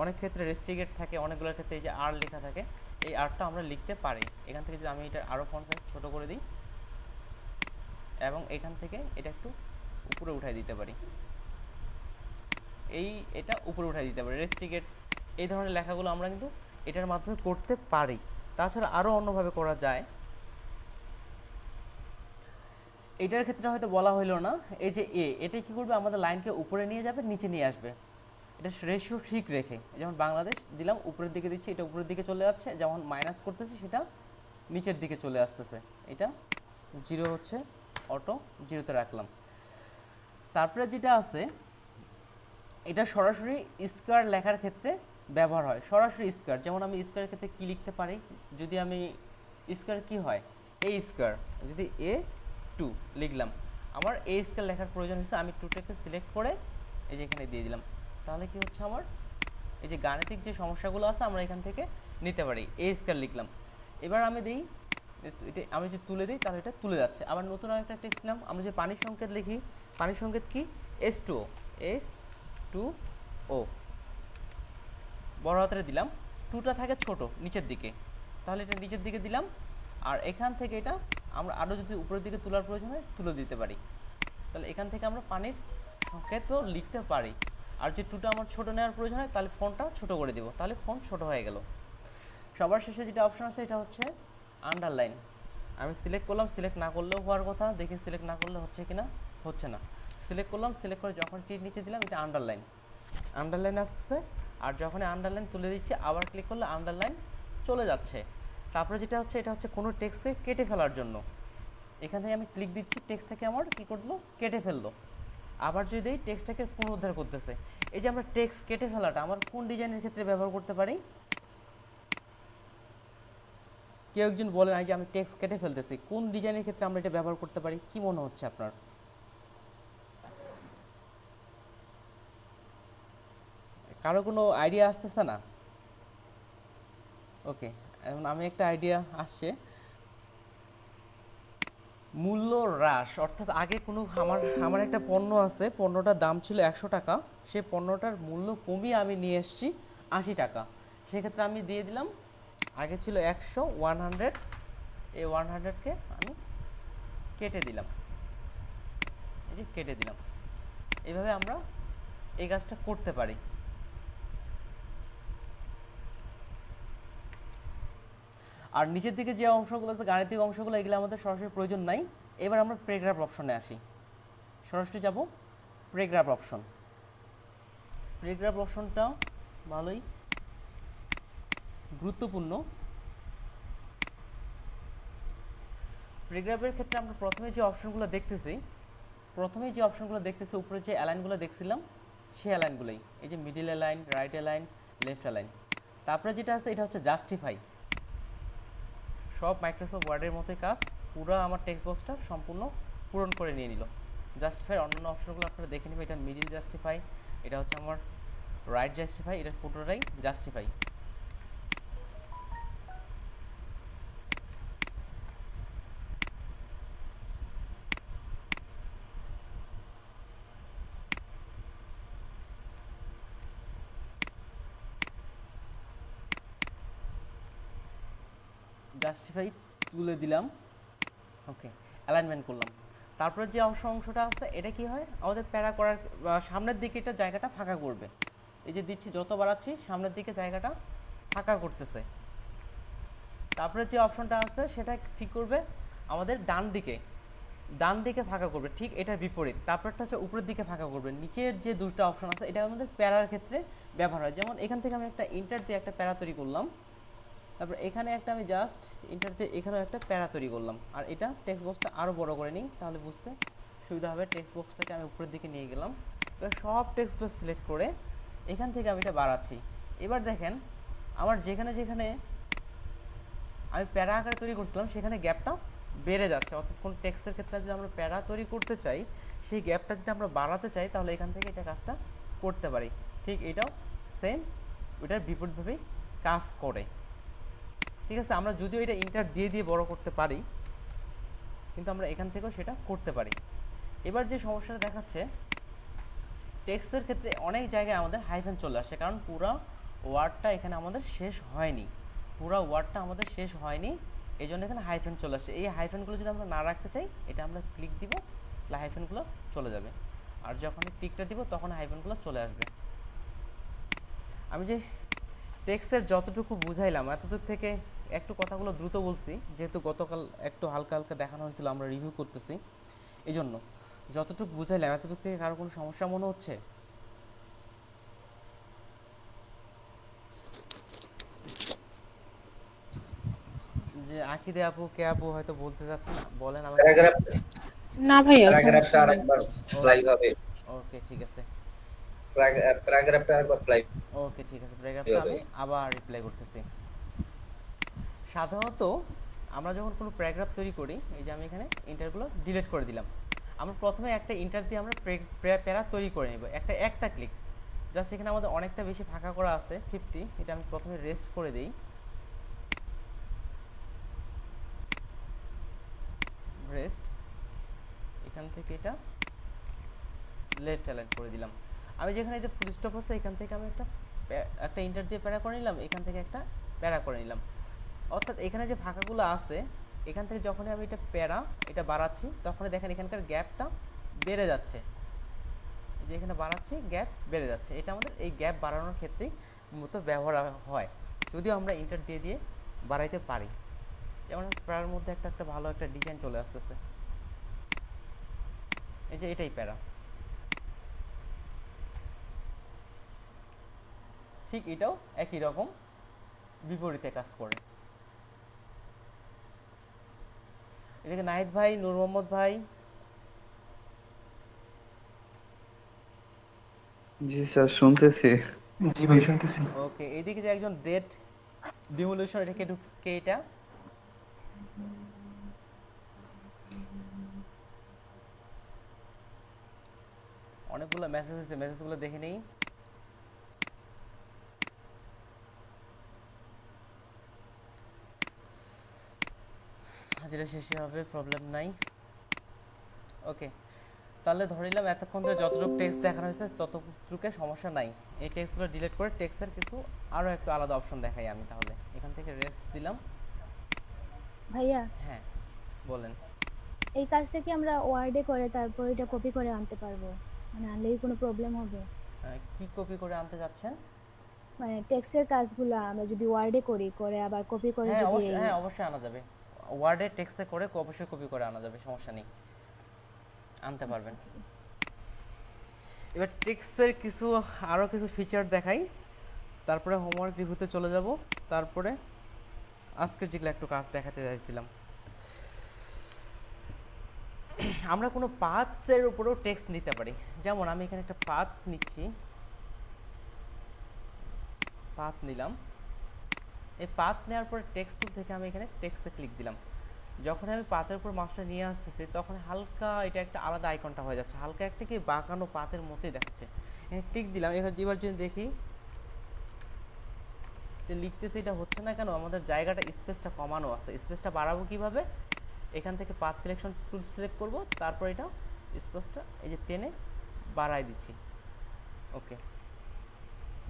Speaker 2: অনেক ক্ষেত্রে রেস্ট্রিকেট থাকে, অনেকগুলোর ক্ষেত্রে এই যে আর লেখা থাকে, এই আরটা আমরা লিখতে পারি। এখান থেকে যদি আমি এটা আরও ফন্ট সাইজ ছোটো করে দিই এবং এখান থেকে এটা একটু উপরে উঠাই দিতে পারি, এটা উপরে উঠাই দিতে পারি। রেস্ট্রিকেট এই ধরনের লেখাগুলো আমরা কিন্তু এটার মাধ্যমে করতে পারি। তাছাড়া আরও অন্যভাবে করা যায়। এটার ক্ষেত্রে হয়তো বলা হইলো না, এই যে এটা কি করবে, আমাদের লাইনকে উপরে নিয়ে যাবে, নিচে নিয়ে আসবে, এটা রেশিও ঠিক রেখে। যেমন বাংলাদেশ দিলাম, উপরের দিকে দিচ্ছি, এটা উপরের দিকে চলে যাচ্ছে, যেমন মাইনাস করতেছি সেটা নিচের দিকে চলে আসতেছে, এটা 0 হচ্ছে, অটো 0-তে রাখলাম। তারপরে যেটা আছে, এটা সরাসরি স্কয়ার লেখার ক্ষেত্রে ব্যবহার হয়, সরাসরি স্কয়ার। যেমন আমি স্কয়ারের ক্ষেত্রে কি লিখতে পারি, যদি আমি স্কয়ার কি হয়, এ স্কয়ার, যদি A2 লিখলাম, আমার এ স্কয়ার লেখার প্রয়োজন হচ্ছে, আমি 2টাকে সিলেক্ট করে এই যে এখানে দিয়ে দিলাম, তাহলে কি হচ্ছে, আমার এই যে গাণিতিক যে সমস্যাগুলো আছে আমরা এখান থেকে নিতে পারি। এ স্কয়ার লিখলাম, এবার আমি দিই, এটা আমি যদি তুলে দিই তাহলে এটা তুলে যাচ্ছে। আবার নতুন আরেকটা টেক্সট নিলাম, আমরা যে পানির সংকেত লিখি, পানির সংকেত কি, H2O, H2O বড় হাতের দিলাম, 2টা থাকে ছোট নিচের দিকে, তাহলে এটা নিচের দিকে দিলাম। আর এখান থেকে এটা আমরা আরও যদি উপরের দিকে তোলার প্রয়োজন হয় তুলে দিতে পারি, তাহলে এখান থেকে আমরা পানির সংকেতও লিখতে পারি। আর যে 2টা আমার ছোট নেওয়ার প্রয়োজন হয় তাহলে ফন্টটা ছোট করে দেবো, তাহলে ফন্ট ছোট হয়ে গেল। সবার শেষে যেটা অপশন আছে এটা হচ্ছে আন্ডারলাইন। আমি সিলেক্ট করলাম, সিলেক্ট না করলেও হওয়ার কথা, দেখি সিলেক্ট না করলে হচ্ছে কিনা, হচ্ছে না। সিলেক্ট করলাম, সিলেক্ট করে যখন টির নিচে দিলাম এটা আন্ডারলাইন, আন্ডারলাইন আসতেছে। আর যখন আন্ডারলাইন তুলে দিচ্ছি আবার ক্লিক করলে আন্ডারলাইন চলে যাচ্ছে। তারপরে যেটা হচ্ছে, এটা হচ্ছে কোনো টেক্সটকে কেটে ফেলার জন্য, এখান থেকে আমি ক্লিক দিচ্ছি, টেক্সটটাকে আমার কী করলো, কেটে ফেললো। আবার যদি এই টেক্সটটাকে পুনরুদ্ধার করতেছে। এই যে আমরা টেক্সট কেটে ফেলাটা আমার কোন ডিজাইনের ক্ষেত্রে ব্যবহার করতে পারি, কেউ একজন বলেন, এই যে আমি টেক্সট কেটে ফেলতেছি, কোন ডিজাইনের ক্ষেত্রে আমরা এটা ব্যবহার করতে পারি, কি মনে হচ্ছে আপনার? কারো কোনো আইডিয়া আসতেছে না? ওকে, এখন আমি একটা আইডিয়া আসছে, মূল্য হ্রাস, অর্থাৎ আগে কোনো আমার একটা পণ্য আছে, পণ্যটার দাম ছিল 100 টাকা, সে পণ্যটার মূল্য কমিয়ে আমি নিয়ে এসেছি 80 টাকা। সেক্ষেত্রে আমি দিয়ে দিলাম, আগে ছিল 100, 100, এই 100কে আমি কেটে দিলাম, এই যে কেটে দিলাম। এইভাবে আমরা এই কাজটা করতে পারি। আর নিচের দিকে যে অংশগুলো আছে, গাণিতিক অংশগুলো, এগুলো আমাদের সরাসরি প্রয়োজন নাই। এবার আমরা প্যারাগ্রাফ অপশনে আসি, সরাসরি যাব প্যারাগ্রাফ অপশন। প্যারাগ্রাফ অপশনটা ভালোই গুরুত্বপূর্ণ। প্যারাগ্রাফের ক্ষেত্রে আমরা প্রথমে যে অপশনগুলো দেখতেছি, উপরে যে অ্যালাইনগুলো দেখছিলাম সেই অ্যালাইনগুলোই, এই যে middle align, right align, left align. তারপরে যেটা আছে এটা হচ্ছে জাস্টিফাই, সব মাইক্রোসফট ওয়ার্ডের মতোই কাজ, পুরো আমার টেক্সট বক্সটা সম্পূর্ণ পূরণ করে নিয়ে নিল। জাস্টিফাই অন্যান্য অপশনগুলো আপনারা দেখে নেবেন, এটা মিডিল জাস্টিফাই, এটা হচ্ছে আমার রাইট জাস্টিফাই, এটা পুরোটাই জাস্টিফাই। জাস্টিফাই তুলে দিলাম, ওকে, অ্যালাইনমেন্ট করলাম। তারপরে যে অংশটা আছে এটা কি হয়, আমাদের প্যারা করার সামনের দিকে এটা জায়গাটা ফাঁকা করবে, এই যে দিচ্ছি যত বাড়াচ্ছি সামনের দিকে জায়গাটা ফাঁকা করতেছে। তারপরে যে অপশনটা আছে সেটা ঠিক করবে আমাদের ডান দিকে ফাঁকা করবে, ঠিক এটার বিপরীত। তারপরটা হচ্ছে উপরের দিকে ফাঁকা করবে। নিচের যে দুটো অপশন আছে এটা আমাদের প্যারার ক্ষেত্রে ব্যবহার হয়। যেমন এখান থেকে আমি একটা ইন্টার দিয়ে একটা প্যারা তৈরি করলাম, তারপর এখানে একটা আমি জাস্ট ইন্টার দিয়ে এখানেও একটা প্যারা তৈরি করলাম। আর এটা টেক্সট বক্সটা আরও বড় করে নিই, তাহলে বুঝতে সুবিধা হবে। টেক্সট বক্সটাকে আমি উপরের দিকে নিয়ে গেলাম, এবার সব টেক্সটগুলো সিলেক্ট করে এখান থেকে আমি এটা বাড়াচ্ছি। এবার দেখেন আমার যেখানে আমি প্যারা আকারে তৈরি করছিলাম সেখানে গ্যাপটা বেড়ে যাচ্ছে। অর্থাৎ কোন টেক্সটের ক্ষেত্রে যদি আমরা প্যারা তৈরি করতে চাই, সেই গ্যাপটা যদি আমরা বাড়াতে চাই তাহলে এখান থেকে এটা কাজটা করতে পারি। ঠিক এটাও সেম ওইটার বিপরীতভাবেই কাজ করে। ঠিক আছে, আমরা যদিও এটা ইন্টার দিয়ে বড় করতে পারি, কিন্তু আমরা এখান থেকেও সেটা করতে পারি। এবার যে সমস্যাটা দেখাচ্ছে, টেক্সটের ক্ষেত্রে অনেক জায়গায় আমাদের হাইফেন চলে আসে, কারণ পুরো ওয়ার্ডটা এখানে আমাদের শেষ হয়নি, এই জন্য এখানে হাইফেন চলে আসছে। এই হাইফেনগুলো যদি আমরা না রাখতে চাই, এটা আমরা ক্লিক দিব, তাহলে হাইফেনগুলো চলে যাবে। আর যখন টিকটা দিব তখন হাইফেনগুলো চলে আসবে। আমি যে টেক্সটের যতটুকু বুঝাইলাম এতটুকু থেকে একটু কথাগুলো দ্রুত বলছি, যেহেতু গতকাল একটু হালকা দেখানো হয়েছিল, আমরা রিভিউ করতেছি। এই জন্য যতটুকু বুঝাইলাম এতটুকু থেকে কারো কোনো সমস্যা মনে হচ্ছে? যে আকিদে আপু কে আপু হয়তো বলতে চাচ্ছে না, বলেন আমাকে।
Speaker 1: প্যারাগ্রাফ
Speaker 3: না ভাইয়া
Speaker 1: প্যারাগ্রাফটা
Speaker 3: সমস্যা নেই।
Speaker 1: আরেকবার ফ্লাই হবে।
Speaker 2: ওকে ঠিক আছে।
Speaker 1: প্যারাগ্রাফটা আরেকবার ফ্লাই
Speaker 2: ওকে ঠিক আছে, প্যারাগ্রাফটা
Speaker 1: হবে।
Speaker 2: আমি আবার রিপ্লাই করতেছি। সাধারণত আমরা যখন কোনো প্যারাগ্রাফ তৈরি করি, এই যে আমি এখানে ইন্টারগুলো ডিলিট করে দিলাম। আমরা প্রথমে একটা ইন্টার দিয়ে আমরা প্যারা তৈরি করে নেব, একটা ক্লিক। জাস্ট এখানে আমাদের অনেকটা বেশি ফাঁকা করা আছে 50, এটা আমি প্রথমে রেস্ট করে দিই, রেস্ট। এখান থেকে এটা লেফট অ্যালাইন করে দিলাম। আমি যেখানে এই যে ফুল স্টপ আছে এখান থেকে আমি একটা ইন্টার দিয়ে প্যারা করে নিলাম, এখান থেকে একটা প্যারা করে নিলাম। অর্থাৎ এখানে যে ফাঁকাগুলো আছে এখান থেকে যখনই আমি এটা বাড়াচ্ছি তখনই দেখেন এখানকার গ্যাপটা বেড়ে যাচ্ছে। এই যে এখানে বাড়াচ্ছি গ্যাপ বেড়ে যাচ্ছে, এটা আমাদের এই গ্যাপ বাড়ানোর ক্ষেত্রেই মূলত ব্যবহার হয়, যদিও আমরা ইন্টার দিয়ে দিয়ে বাড়াইতে পারি। যেমন প্যারার মধ্যে একটা ভালো একটা ডিজাইন চলে আসতেছে, এই যে এটাই প্যারা। ঠিক এটাও একই রকম বিপরীতে কাজ করে। এদিকে নাহিদ ভাই, নূর মোহাম্মদ ভাই,
Speaker 4: জি স্যার শুনতেছি।
Speaker 5: জি ভাই শুনতেছি।
Speaker 2: ওকে। এদিকে যে একজন ডেট ডিমোলিউশন, এটা কে এটা? অনেকগুলো মেসেজ আছে, মেসেজগুলো দেখে নেই। হাজিরা শেষে হবে, প্রবলেম নাই। ওকে, তাহলে ধরে নিলাম এতক্ষণ ধরে যতটুকু টেক্সট দেখানো হয়েছে ততটুকু সমস্যা নাই। এই টেক্সটগুলো ডিলিট করে টেক্সটের কিছু আরও একটু আলাদা অপশন দেখাই আমি। তাহলে এখান থেকে রেস্ট দিলাম।
Speaker 6: ভাইয়া
Speaker 2: হ্যাঁ বলেন।
Speaker 6: এই কাজটা কি আমরা ওয়ার্ডে করে তারপর এটা কপি করে আনতে পারবো? মানে আনলেই কোনো প্রবলেম হবে?
Speaker 2: কি কপি করে আনতে যাচ্ছেন?
Speaker 6: মানে টেক্সটের কাজগুলো আমরা যদি ওয়ার্ডে করি, করে আবার কপি করে
Speaker 2: হ্যাঁ
Speaker 6: যদি
Speaker 2: অবশ্যই, হ্যাঁ অবশ্যই আনা যাবে। ওয়ার্ডে টেক্সটে করে অবশ্যই কপি করে আনা যাবে, সমস্যা নেই, আনতে পারবেন। এবার টেক্সটের আরও কিছু ফিচার দেখাই, তারপরে হোমওয়ার্ক রিভিউতে চলে যাব। তারপরে আজকের যেগুলো একটু কাজ দেখাতে চাইছিলাম, আমরা কোনো পাথের উপরেও টেক্সট নিতে পারি। যেমন আমি এখানে একটা পাথ নিচ্ছি, পাথ নিলাম। এই পাথ নেওয়ার পরে টেক্সট টুল থেকে আমি এখানে টেক্সটে ক্লিক দিলাম। যখন আমি পাথের উপর মাউসটা নিয়ে আসতেছি তখন হালকা এটা একটা আলাদা আইকনটা হয়ে যাচ্ছে, হালকা একটা কি বাঁকানো পাথের মতোই দেখাচ্ছে। এখানে ক্লিক দিলাম। এবার যদি দেখি এটা লিখতেছি, এটা হচ্ছে না কেন? আমাদের জায়গাটা স্পেসটা কমানো আছে। স্পেসটা বাড়াবো কিভাবে? এখান থেকে পাথ সিলেকশন টুল সিলেক্ট করব, তারপর এটা স্পেসটা এই যে টেনে বাড়াই দিচ্ছি। ওকে,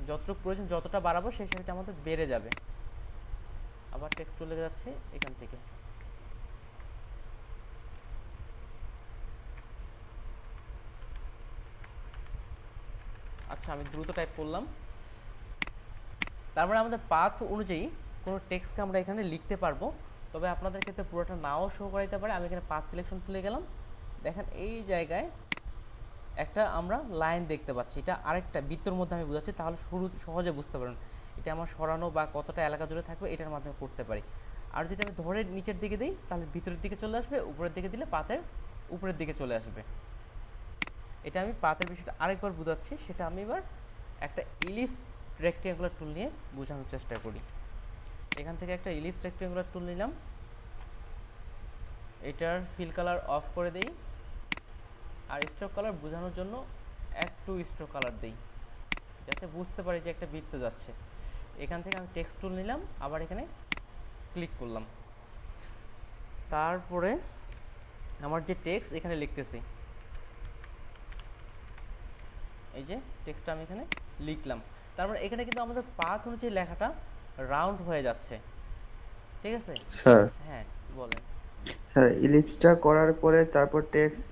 Speaker 2: যতটুকু প্রয়োজন যতটা বাড়াবো সেই সেটা আমাদের বেড়ে যাবে। আবার টেক্সট টুলে যাচ্ছি এখান থেকে, আচ্ছা আমি দ্রুত টাইপ করলাম। তারপরে আমাদের পাথ অনুযায়ী কোনো টেক্সটকে আমরা এখানে লিখতে পারবো, তবে আপনাদের ক্ষেত্রে পুরোটা নাও শো করাইতে পারে। আমি এখানে পাথ সিলেকশন তুলে গেলাম, দেখেন এই জায়গায় একটা আমরা লাইন দেখতে পাচ্ছি, এটা আরেকটা বৃত্তর মধ্যে আমি বোঝাচ্ছি, তাহলে সহজে বুঝতে পারেন এটা আমার সরানো বা কতটা এলাকা জুড়ে থাকবে এটার মাধ্যমে করতে পারি। আর যদি আমি ধরে নিচের দিকে দিই তাহলে ভিতরের দিকে চলে আসবে, উপরের দিকে দিলে পাথের উপরের দিকে চলে আসবে। এটা আমি পাথের বিষয়টা আরেকবার বোঝাচ্ছি, সেটা আমি এবার একটা ইলিপস রেক্ট্যাঙ্গুলার টুল নিয়ে বোঝানোর চেষ্টা করি। এখান থেকে একটা ইলিপস রেক্ট্যাঙ্গুলার টুল নিলাম, এটার ফিল কালার অফ করে দেই, আর স্ট্রোক কালার বোঝানোর জন্য একটু স্ট্রোক কালার দেই, যাতে বুঝতে পারি যে একটা বৃত্ত যাচ্ছে। এখান থেকে আমি টেক্সট টুল নিলাম, আবার এখানে ক্লিক করলাম। তারপরে আমার যে টেক্সট এখানে লিখতেছি, এই যে টেক্সটটা আমি এখানে লিখলাম। তারপর এখানে কিন্তু আমাদের পাথ অনুযায়ী লেখাটা রাউন্ড হয়ে যাচ্ছে, ঠিক আছে?
Speaker 4: স্যার
Speaker 2: হ্যাঁ বলেন।
Speaker 4: স্যার ইলিপসটা করার পরে তারপর টেক্সট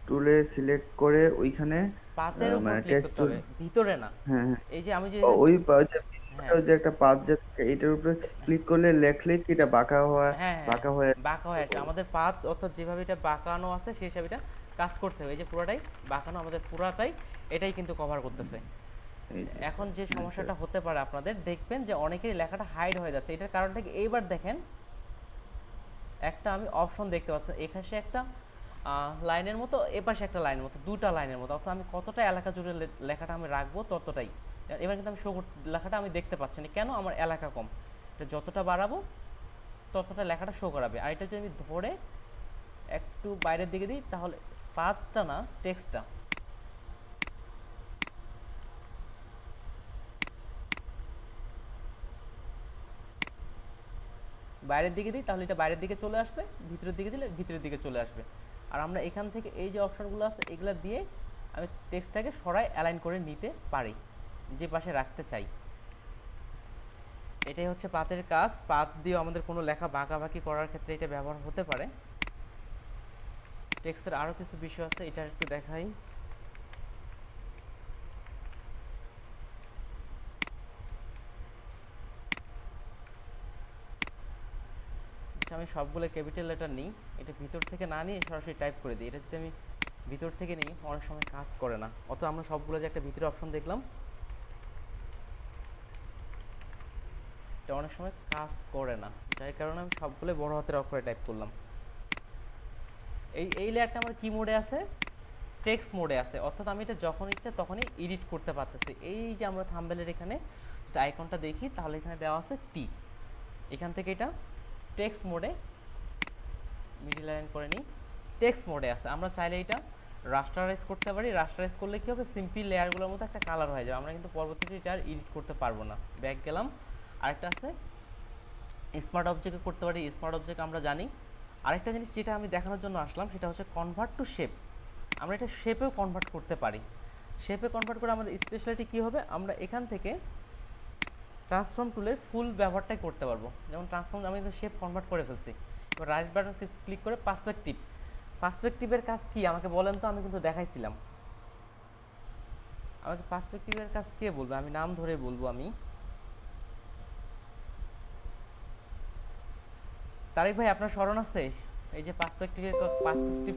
Speaker 4: টুলে সিলেক্ট করে ওইখানে
Speaker 2: পাথের উপর
Speaker 4: মানে
Speaker 2: ক্লিক
Speaker 4: টেক্সট
Speaker 2: করতে হবে, ভিতরে না।
Speaker 4: হ্যাঁ হ্যাঁ
Speaker 2: এই যে আমি যে
Speaker 4: ওই
Speaker 2: হ্যাঁ
Speaker 4: যে একটা পাত যে থাকে এটার উপরে ক্লিক করলে লেখলে কি এটা বাঁকা
Speaker 2: হ্যাঁ
Speaker 4: বাঁকা হয়ে
Speaker 2: বাঁকা হয়ে আসে। আমাদের পাথ অর্থাৎ যেভাবে এটা বাঁকানো আছে সেই হিসাবে এটা কাজ করতে হবে। এই যে পুরাটাই বাঁকানো, আমাদের পুরাটাই এটাই কিন্তু কভার করতেছে।
Speaker 4: এই যে
Speaker 2: এখন যে
Speaker 4: স্যার,
Speaker 2: সমস্যাটা হতে পারে আপনাদের, দেখবেন যে অনেকেরই লেখাটা হাইড হয়ে যাচ্ছে। এটার কারণটা কি, এইবার দেখেন একটা আমি অপশন দেখতে পাচ্ছি, এখানে একটা লাইনের মতো, এপাশে একটা লাইনের মতো, দুটা লাইনের মতো, অর্থাৎ আমি কতটা এলাকা জুড়ে লেখাটা আমি রাখবো ততটাই। এবার কিন্তু আমি লেখাটা আমি দেখতে পাচ্ছি না, কেন? আমার এলাকা কম। এটা যতটা বাড়াবো ততটা লেখাটা শো করাবে। আর এটা যদি আমি ধরে একটু বাইরের দিকে দিই, তাহলে পাথটা না, টেক্সটটা, বাইরের দিকে দিই তাহলে এটা বাইরের দিকে চলে আসবে, ভিতরের দিকে দিলে ভিতরের দিকে চলে আসবে। আর আমরা এখান থেকে এই যে অপশনগুলো আছে এগুলা দিয়ে আমি টেক্সটটাকে সরাই অ্যালাইন করে নিতে পারি যে পাশে রাখতে চাই। এটাই হচ্ছে পাতের কাজ। পাত দিয়ে আমাদের কোনো লেখা বাঁকাবাঁকি করার ক্ষেত্রে এটা ব্যবহার হতে পারে। টেক্সটের আরও কিছু বিষয় আছে, এটা একটু দেখাই। আমি সবগুলো ক্যাপিটাল লেটার নিই, এটা ভিতর থেকে না নিয়ে সরাসরি টাইপ করে দিই। এটা যদি আমি ভিতর থেকে নিই অনেক সময় কাজ করে না, অত আমরা সবগুলো যে একটা ভিতরে অপশন দেখলাম, এটা অনেক সময় কাজ করে না, যার কারণে আমি সবগুলো বড় হাতের অক্ষরে টাইপ করলাম। এই লেয়ারটা আমার কি মোডে আছে? টেক্সট মোডে আছে, অর্থাৎ আমি এটা যখন ইচ্ছা তখনই এডিট করতে পারতেছি। এই যে আমরা থাম্বনেলের এখানে যদি আইকনটা দেখি, তাহলে এখানে দেওয়া আছে টি, এখান থেকে এটা টেক্সট মোডে, মিডল লাইন করে নিই, টেক্সট মোডে আছে। আমরা চাইলে এটা রাস্টারাইজ করতে পারি। রাস্টারাইজ করলে কি হবে, সিম্পল লেয়ারগুলোর মতো একটা কালার হয়ে যাবে, আমরা কিন্তু পরবর্তীতে এটা আর এডিট করতে পারবো না। ব্যাক গেলাম, আরেকটা আছে স্মার্ট অবজেক্টে করতে পারি। স্মার্ট অবজেক্ট আমরা জানি। আরেকটা জিনিস যেটা আমি দেখানোর জন্য আসলাম সেটা হচ্ছে কনভার্ট টু শেপ। আমরা এটা শেপেও কনভার্ট করতে পারি। শেপে কনভার্ট করে আমাদের স্পেশালিটি কী হবে, আমরা এখান থেকে ট্রান্সফর্ম টুলের ফুল ব্যবহারটাই করতে পারবো। যেমন ট্রান্সফর্ম আমি কিন্তু শেপ কনভার্ট করে ফেলছি, এবার রাইট বাটন ক্লিক করে পার্সপেক্টিভ। পার্সপেক্টিভের কাজ কি আমাকে বলেন তো? আমি কিন্তু দেখাইছিলাম। আমাকে পার্সপেক্টিভের কাজ কে বলবে? আমি নাম ধরে বলবো। আমি তারিক ভাই, আপনার স্মরণ আছে এই যে পার্সপেক্টিভ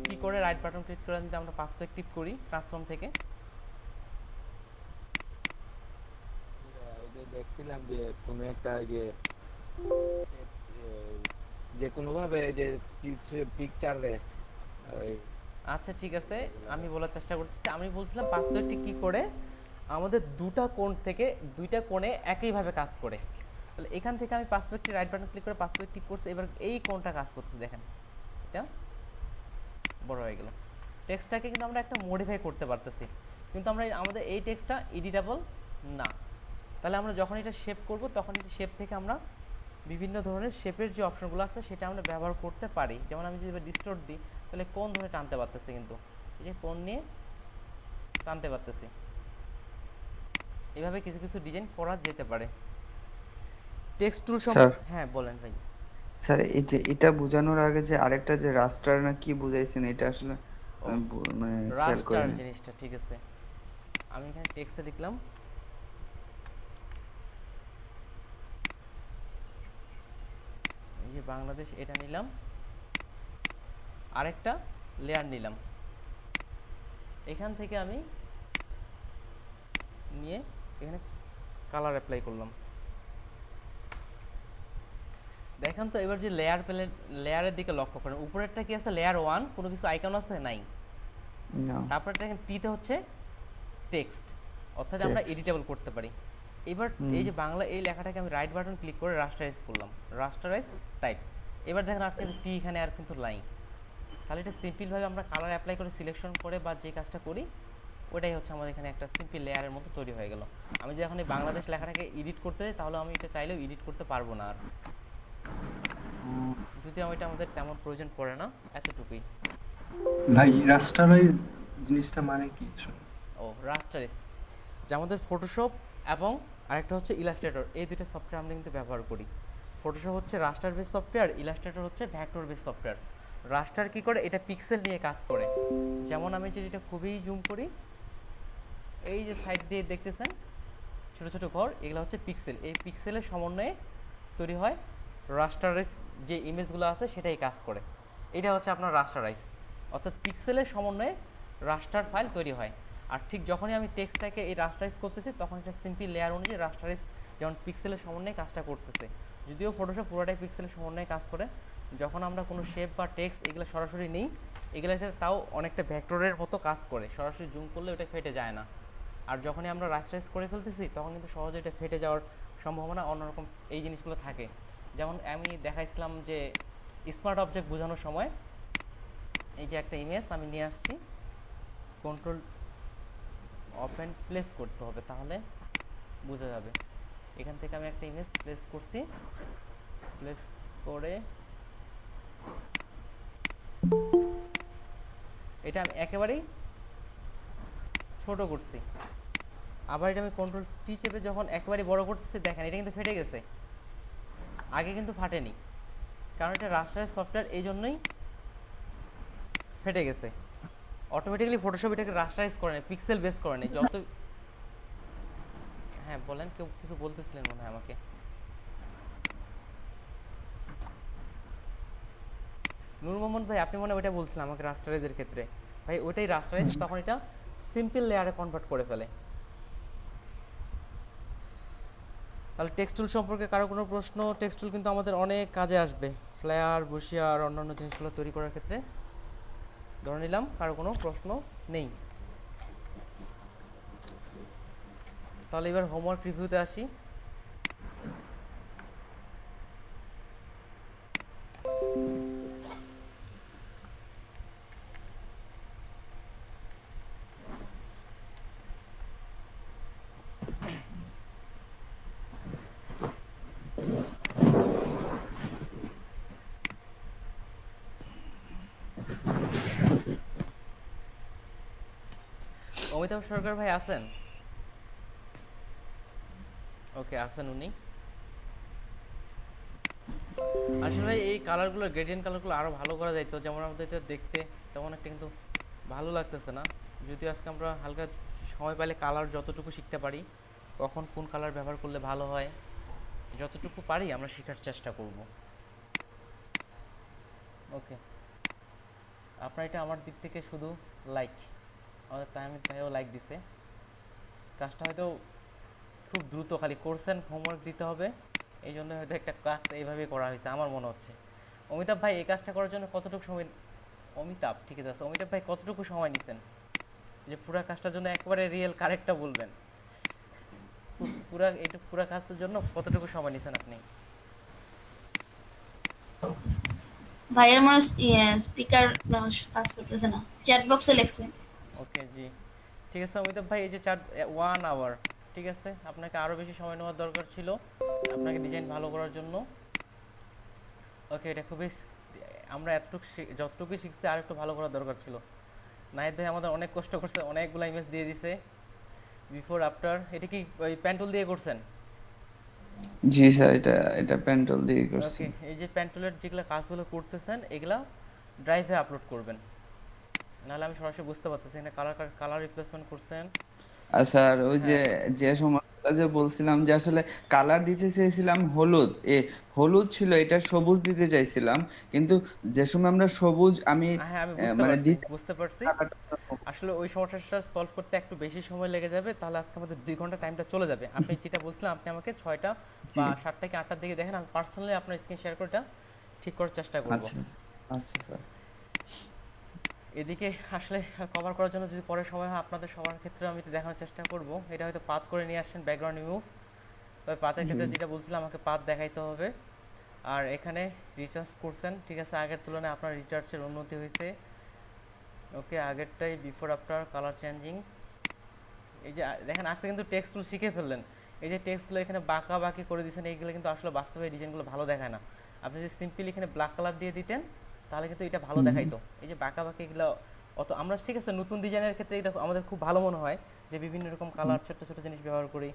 Speaker 2: কি করে? রাইট বাটন ক্লিক করে যদি আমরা পার্সপেক্টিভ করি ট্রান্সফর্ম থেকে,
Speaker 5: দেখছিলাম যে তুমি একটা যে কোনো ভাবে যে পিকচারে।
Speaker 2: আচ্ছা ঠিক আছে, আমি বলার চেষ্টা করতেছি। আমি বলছিলাম পার্সপেক্টিভ কি করে আমাদের দুটা কোণ থেকে দুইটা কোণে একইভাবে কাজ করে। তাহলে এখান থেকে আমি পার্সপেক্টিভ রাইট বাটন ক্লিক করে পার্সপেক্টিভ করছি, এবার এই কোণটা কাজ করছে, দেখেন এটা বড় হয়ে গেল। টেক্সটটাকে কিন্তু আমরা একটা মডিফাই করতে পারতেছি, কিন্তু আমরা আমাদের এই টেক্সটটা এডিটেবল না। তাহলে আমরা যখন এটা শেপ করব তখন এটা শেপ থেকে আমরা বিভিন্ন ধরনের শেপের যে অপশনগুলো আছে সেটা আমরা ব্যবহার করতে পারি। যেমন আমি যদি ডিস্টোর্ট দিই তাহলে কোণ ধরে টানতে পারতেছি, কিন্তু এই যে কোণ নিয়ে টানতে পারতেছি। এভাবে কিছু কিছু ডিজাইন করা যেতে পারে। টেক্সট টুল হ্যাঁ বলেন ভাই।
Speaker 4: স্যার এই যে এটা বোঝানোর আগে যে আরেকটা যে রাস্টার না কি বুঝাইছেন, এটা আসলে আমি মানে খেয়াল
Speaker 2: রাস্টার
Speaker 4: করিনি।
Speaker 2: জিনিসটা ঠিক আছে, আমি এখানে টেক্সটে লিখলাম এই যে বাংলাদেশ, এটা নিলাম, আরেকটা লেয়ার নিলাম, এখান থেকে আমি নিয়ে এখানে কালার অ্যাপ্লাই করলাম। দেখেন তো এবার যে লেয়ার প্যালেট, লেয়ারের দিকে লক্ষ্য করেন, উপরেরটা কি আছে? লেয়ার 1, কোনো কিছু আইকন আছে? নাই।
Speaker 4: না,
Speaker 2: তারপরে দেখেন টিতে হচ্ছে টেক্সট, অর্থাৎ আমরা এডিটেবল করতে পারি। এবার এই যে বাংলা এই লেখাটাকে আমি রাইট বাটন ক্লিক করে রাস্টারাইজ করলাম, রাস্টারাইজ টাইপ। এবার দেখেন আর কিন্তু টি এখানে আর কিন্তু নাই। তাহলে এটা সিম্পলভাবে আমরা কালার অ্যাপ্লাই করে সিলেকশন করে বা যে কাজটা করি ওটাই হচ্ছে আমাদের এখানে একটা সিম্পল লেয়ারের মতো তৈরি হয়ে গেল। আমি যে এখন এই বাংলাদেশ লেখাটাকে এডিট করতে যাই তাহলে আমি এটা চাইলেও এডিট করতে পারবো না আর, যদি আমি এটা আমাদের তেমন প্রয়োজন পড়ে না, এতটুকুই।
Speaker 7: ভাই রাস্টারাইজ জিনিসটা মানে কি?
Speaker 2: ও রাস্টারাইজ যে আমাদের ফটোশপ এবং আরেকটা হচ্ছে ইলাস্ট্রেটর, এই দুটো সফটওয়্যার আমরা কিন্তু ব্যবহার করি। ফটোশপ হচ্ছে রাস্টার বেস সফটওয়্যার, ইলাস্ট্রেটর হচ্ছে ভেক্টর বেস সফটওয়্যার। রাস্টার কি করে? এটা পিক্সেল নিয়ে কাজ করে। যেমন আমি যদি এটা খুবই জুম করি, এই যে সাইড দিয়ে দেখতেছেন ছোট ছোট ঘর, এগুলো হচ্ছে পিক্সেল। এই পিক্সেলের সমন্বয়ে তৈরি হয় রাস্টারাইজ, যে ইমেজগুলো আছে সেটাই কাজ করে। এটা হচ্ছে আপনার রাস্টারাইজ। অর্থাৎ পিক্সেলের সমন্বয়ে রাস্টার ফাইল তৈরি হয়। আর ঠিক যখনই আমি টেক্সটটাকে এই রাস্টারাইজ করতেছি তখন এটা সিম্পল লেয়ার অনুযায়ী রাস্টারাইজ যেমন পিক্সেলের সমন্বয়ে কাজটা করতেছে। যদিও ফটোশপ পুরোটাই পিক্সেলের সমন্বয়ে কাজ করে, যখন আমরা কোনো শেপ বা টেক্সট এগুলো সরাসরি নিই এগুলোর ক্ষেত্রে তাও অনেকটা ভেক্টরের মতো কাজ করে, সরাসরি জুম করলে ওটা ফেটে যায় না। আর যখনই আমরা রাস্টারাইজ করে ফেলতেছি তখন কিন্তু সহজে এটা ফেটে যাওয়ার সম্ভাবনা অন্যরকম এই জিনিসগুলো থাকে। যেমন আমি দেখাইছিলাম যে স্মার্ট অবজেক্ট বোঝানোর সময় এই যে একটা ইমেজ আমি নিয়ে আসছি, কন্ট্রোল ওপেন প্লেস করতে হবে তাহলে বোঝা যাবে। এখান থেকে আমি একটা ইমেজ প্লেস করছি, প্লেস করে এটা আমি একেবারেই ছোট করছি, আবার এটা আমি কন্ট্রোল টি চেপে যখন একেবারে বড় করতেছি দেখেন এটা কিন্তু ফেটে গেছে, আগে কিন্তু ফাটেনি, কারণ এটা রাস্টারাইজ সফটওয়্যার এই জন্যই ফেটে গেছে। অটোমেটিক্যালি ফটোশপ এটাকে রাস্টারাইজ করে নেয়, পিক্সেল বেস করে নেয় যত। হ্যাঁ বলেন, কেউ কিছু বলতেছিলেন মনে হয় আমাকে। নূর মোহাম্মদ ভাই আপনি মনে হয় ওইটা বলছিলেন আমাকে রাস্টারাইজের ক্ষেত্রে। ভাই ওইটাই রাস্টারাইজ, তখন এটা সিম্পল লেয়ারে কনভার্ট করে ফেলে। তাহলে টেক্সট টুল সম্পর্কে কারো কোনো প্রশ্ন? টেক্সট টুল কিন্তু আমাদের অনেক কাজে আসবে, ফ্লেয়ার, বসিয়ার, অন্যান্য জিনিসগুলো তৈরি করার ক্ষেত্রে। ধরে নিলাম কারো কোনো প্রশ্ন নেই, তাহলে এবার হোমওয়ার্ক রিভিউতে আসি। অমিতাভ সরকার ভাই আছেন? ওকে আছেন উনি। আসলে ভাই এই কালারগুলো, গ্রেডিয়েন্ট কালারগুলো আরও ভালো করা যাইতো, যেমন আমাদের এটা দেখতে তেমন একটা কিন্তু ভালো লাগতেছে না। যদিও আজকে আমরা হালকা সময় পাইলে কালার যতটুকু শিখতে পারি, কখন কোন কালার ব্যবহার করলে ভালো হয়, যতটুকু পারি আমরা শেখার চেষ্টা করব। ওকে, আপনার এটা আমার দিক থেকে শুধু লাইক, আমাদের তাহমিদ ভাইও লাইক দিছে। কাজটা হয়তো খুব দ্রুত খালি করছেন, হোমওয়ার্ক দিতে হবে, এই জন্য হয়তো একটা কাজ এইভাবেই করা হয়েছে আমার মনে হচ্ছে। অমিতাভ ভাই এই কাজটা করার জন্য কতটুকু সময়? অমিতাভ ঠিক আছে, অমিতাভ ভাই কতটুকু সময় নিছেন যে পুরো কাজটার জন্য? একবারে রিয়েল কারেক্টটা বলবেন, পুরো কাজের জন্য কতটুকু সময় নিছেন আপনি?
Speaker 8: ভাইয়ের মনে স্পিকার কাজ করতেছে না, চ্যাট বক্সে লেখছে।
Speaker 2: ওকে জি ঠিক আছে অমিতাভ ভাই, এই যে 1 আওয়ার, ঠিক আছে, আপনাকে আরও বেশি সময় নেওয়ার দরকার ছিল আপনাকে ডিজাইন ভালো করার জন্য। ওকে, এটা খুবই, আমরা যতটুকুই শিখছি আর একটু ভালো করার দরকার ছিল। নাহিদ ভাই আমাদের অনেক কষ্ট করছে, অনেকগুলো ইমেজ দিয়ে দিছে, বিফোর আফটার। এটা কি ওই প্যান্টুল দিয়ে করছেন?
Speaker 4: জি স্যার, এটা পেন্ট্রোল দিয়ে করছি।
Speaker 2: ওকে, এই যে প্যান্টুলের যেগুলো কাজগুলো করতেছেন এগুলা ড্রাইভে আপলোড করবেন, নাহলে আমি সরাসরি বুঝতে পারতেছি এখানে কালার রিপ্লেসমেন্ট করছেন।
Speaker 4: আর স্যার ওই যে
Speaker 2: হ্যাঁ
Speaker 4: যে সময়টা যে বলছিলাম যে আসলে কালার দিতে চেয়েছিলাম হলুদ, হলুদ ছিল, এটা সবুজ দিতে চাইছিলাম, কিন্তু যে সময় আমরা সবুজ আমি
Speaker 2: হ্যাঁ আমি
Speaker 4: মানে দিতে
Speaker 2: বুঝতে পারছি।
Speaker 4: কালারটা
Speaker 2: আসলে ওই সমস্যাটা সলভ করতে একটু বেশি সময় লেগে যাবে, তাহলে আজকে আমাদের 2 ঘন্টা টাইমটা চলে যাবে। আপনি যেটা বলছিলাম আপনি আমাকে 6টা বা 7টা কি 8টার দিকে দেখেন, আমি পার্সোনালি আপনার স্ক্রিন শেয়ার করে এটা ঠিক করার চেষ্টা করব।
Speaker 4: আচ্ছা আচ্ছা স্যার।
Speaker 2: এদিকে আসলে কভার করার জন্য যদি পরে সময় হয় আপনাদের সবার ক্ষেত্রে আমি এটা দেখানোর চেষ্টা করব। এটা হয়তো পাত করে নিয়ে আসছেন ব্যাকগ্রাউন্ড রিমুভ, তবে পাতের ক্ষেত্রে যেটা বলছিলাম আমাকে পাত দেখাইতে হবে। আর এখানে রিচার্জ করছেন, ঠিক আছে, আগের তুলনায় আপনার রিচার্জের উন্নতি হয়েছে। ওকে, আগেরটাই বিফোর আফটার কালার চেঞ্জিং। এই যে দেখেন আজকে কিন্তু টেক্সটগুলো শিখে ফেললেন, এই যে টেক্সটগুলো এখানে বাঁকা বাঁকি করে দিয়েছেন, এইগুলো কিন্তু আসলে বাস্তবে ডিজাইনগুলো ভালো দেখায় না। আপনি যদি সিম্পলি এখানে ব্ল্যাক কালার দিয়ে দিতেন তাহলে কিন্তু এটা ভালো দেখাইতো। এই যে বাঁকা বাঁকি এগুলো অত আমরা, ঠিক আছে, নতুন ডিজাইনের ক্ষেত্রে এটা আমাদের খুব ভালো মনে হয় যে বিভিন্ন রকম কালার ছোট ছোট জিনিস ব্যবহার করি,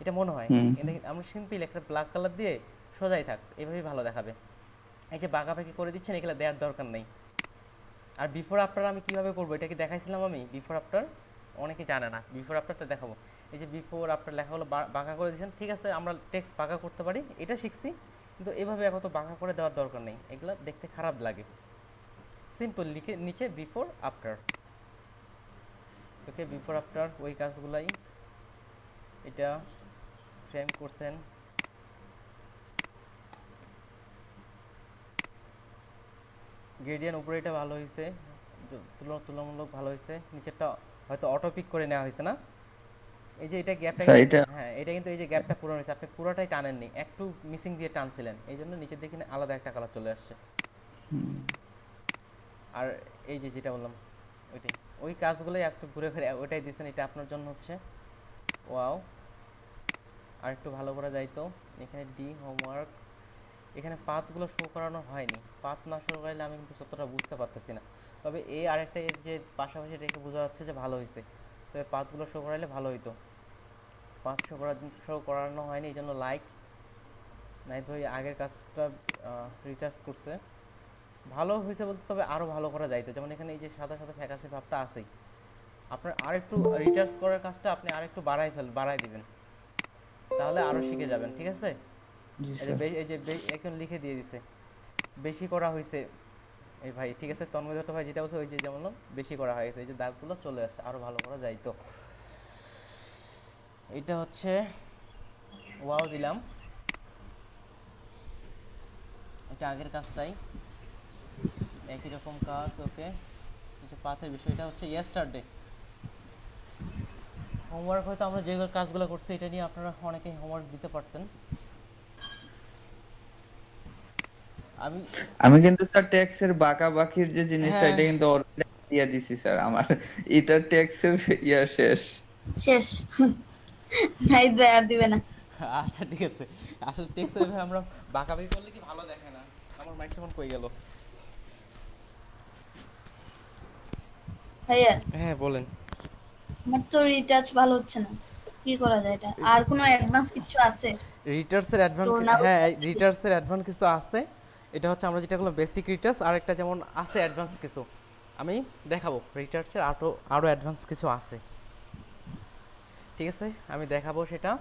Speaker 2: এটা মনে হয়। কিন্তু আমরা সিম্পল একটা ব্ল্যাক কালার দিয়ে সোজাই থাক, এভাবেই ভালো দেখাবে। এই যে বাঁকা বাঁকি করে দিচ্ছেন এগুলো দেওয়ার দরকার নেই। আর বিফোর আফটার আমি কিভাবে করবো এটা কি দেখাইছিলাম আমি? বিফোর আফটার অনেকে জানে না, বিফোর আফটারটা দেখাবো। এই যে বিফোর আফটার লেখা হলো, বাঁকা করে দিয়েছেন, ঠিক আছে, আমরা টেক্সট বাঁকা করতে পারি, এটা শিখছি, কিন্তু এভাবে এখন তো বাঁকা করে দেওয়ার দরকার নেই, এগুলো দেখতে খারাপ লাগে। সিম্পল লিখে নিচে বিফোর আফটার। ওকে, বিফোর আফটার ওই কাজগুলাই এটা ফ্রেম করছেন। গ্রেডিয়েন্ট উপরে এটা ভালো হয়েছে, তুলনামূলক ভালো হয়েছে। নিচেরটা হয়তো অটো পিক করে নেওয়া হয়েছে না, এই যে এটা গ্যাপটা, হ্যাঁ এটা কিন্তু এই যে গ্যাপটা পূরণ হয়েছে, আপনি পুরোটাই টানেননি, একটু মিসিং দিয়ে টানছিলেন, এই জন্য নিচের দিকে আলাদা একটা কালার চলে আসছে। আর এই যে যেটা বললাম ওইটাই, ওই কাজগুলোই একটু ঘুরে ঘুরে ওইটাই দিয়েছেন, এটা আপনার জন্য হচ্ছে ওয়াও। আর একটু ভালো করা যাইতো এখানে ডি হোমওয়ার্ক, এখানে পাতগুলো শো করানো হয়নি, পাত না শো করাইলে আমি কিন্তু সত্যটা বুঝতে পারতেছি না। তবে এই আরেকটা এর যে পাশাপাশি রেখে বোঝা যাচ্ছে যে ভালো হয়েছে, তবে পাতগুলো শো করাইলে ভালো হইতো। পাত শো করানো হয়নি, এই জন্য লাইক নাই তো আগের কাজটা রিটাচ করছে ভালো হয়েছে বলতে, তবে আরও ভালো করা যাইতো। যেমন এখানে এই যে সাদা সাদা ফ্যাকাসে ভাবটা আছেই, আপনার আরেকটু রিটাচ করার কাজটা আপনি আরেকটু বাড়াই দিবেন, তাহলে আরও শিখে যাবেন। ঠিক আছে, এই যে একজন লিখে দিয়ে দিছে বেশি করা হয়েছে এই ভাই। ঠিক আছে, তন্ময়দত্ত ভাই যেটা বলছে ওই যে যেমন বেশি করা হয়েছে, এই যে দাগগুলো চলে আসছে, আরও ভালো করা যাইতো। এটা হচ্ছে ওয়াও দিলাম, এটা আগের কাজটাই একই রকম কাজ। ওকে, কিছু পাথের বিষয়টা হচ্ছে ইয়েস্টারডে হোমওয়ার্ক, হয়তো আমরা যে কাজগুলো করছি এটা নিয়ে আপনারা অনেকেই হোমওয়ার্ক দিতে পারতেন।
Speaker 4: আমি কিন্তু স্যার ট্যাক্সের বাকির যে জিনিসটা এটা কিন্তু অলরেডি দিয়ে দিছি স্যার, আমার এটা ট্যাক্সের ইয়ার শেষ
Speaker 8: নাইদ ভাই আর দিবে না।
Speaker 2: আচ্ছা ঠিক আছে, আসলে টেক্সট ভাই আমরা বাঁকাবাকি করলে কি ভালো দেখে না। আমার মাইক্রোফোন কই গেল?
Speaker 8: ভাইয়া
Speaker 2: হ্যাঁ বলেন।
Speaker 8: আমার তো রিটাচ ভালো হচ্ছে না, কি করা যায় এটা? আর কোনো অ্যাডভান্স কিছু আছে?
Speaker 2: রিটার্সের অ্যাডভান্স, হ্যাঁ রিটার্সের অ্যাডভান্স কিছু আছে। এটা হচ্ছে আমরা যেটা বললাম বেসিক রিটার্স, আর একটা যেমন আছে অ্যাডভান্স কিছু, আমি দেখাবো রিটার্সের আরও অ্যাডভান্স কিছু আছে। ঠিক আছে, আমি দেখাবো সেটা।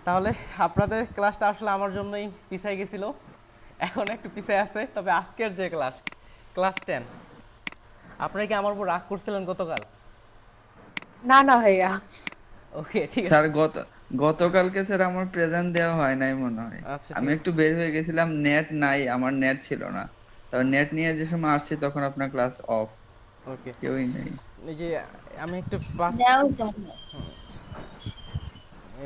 Speaker 2: তাহলে আপনাদের ক্লাসটা আসলে আমার জন্যই পিছাই গেছিল, এখন একটু পিছাই আছে। তবে আজকের যে ক্লাস 10, আপনারা কি আমার উপর রাগ করছিলেন গতকাল?
Speaker 3: না না ভাইয়া।
Speaker 2: ওকে ঠিক আছে
Speaker 4: স্যার, গতকালকে স্যার আমার প্রেজেন্ট দেওয়া হয় নাই মনে হয়,
Speaker 2: আচ্ছা
Speaker 4: আমি একটু বের হয়ে গেছিলাম, নেট নাই, আমার নেট ছিল না, তবে নেট নিয়ে যে সময় আসছি তখন আপনার ক্লাস অফ,
Speaker 2: ওকে
Speaker 4: কেউই নেই।
Speaker 2: এই যে আমি একটু
Speaker 8: দেওয়া হয়েছে মনে হয়।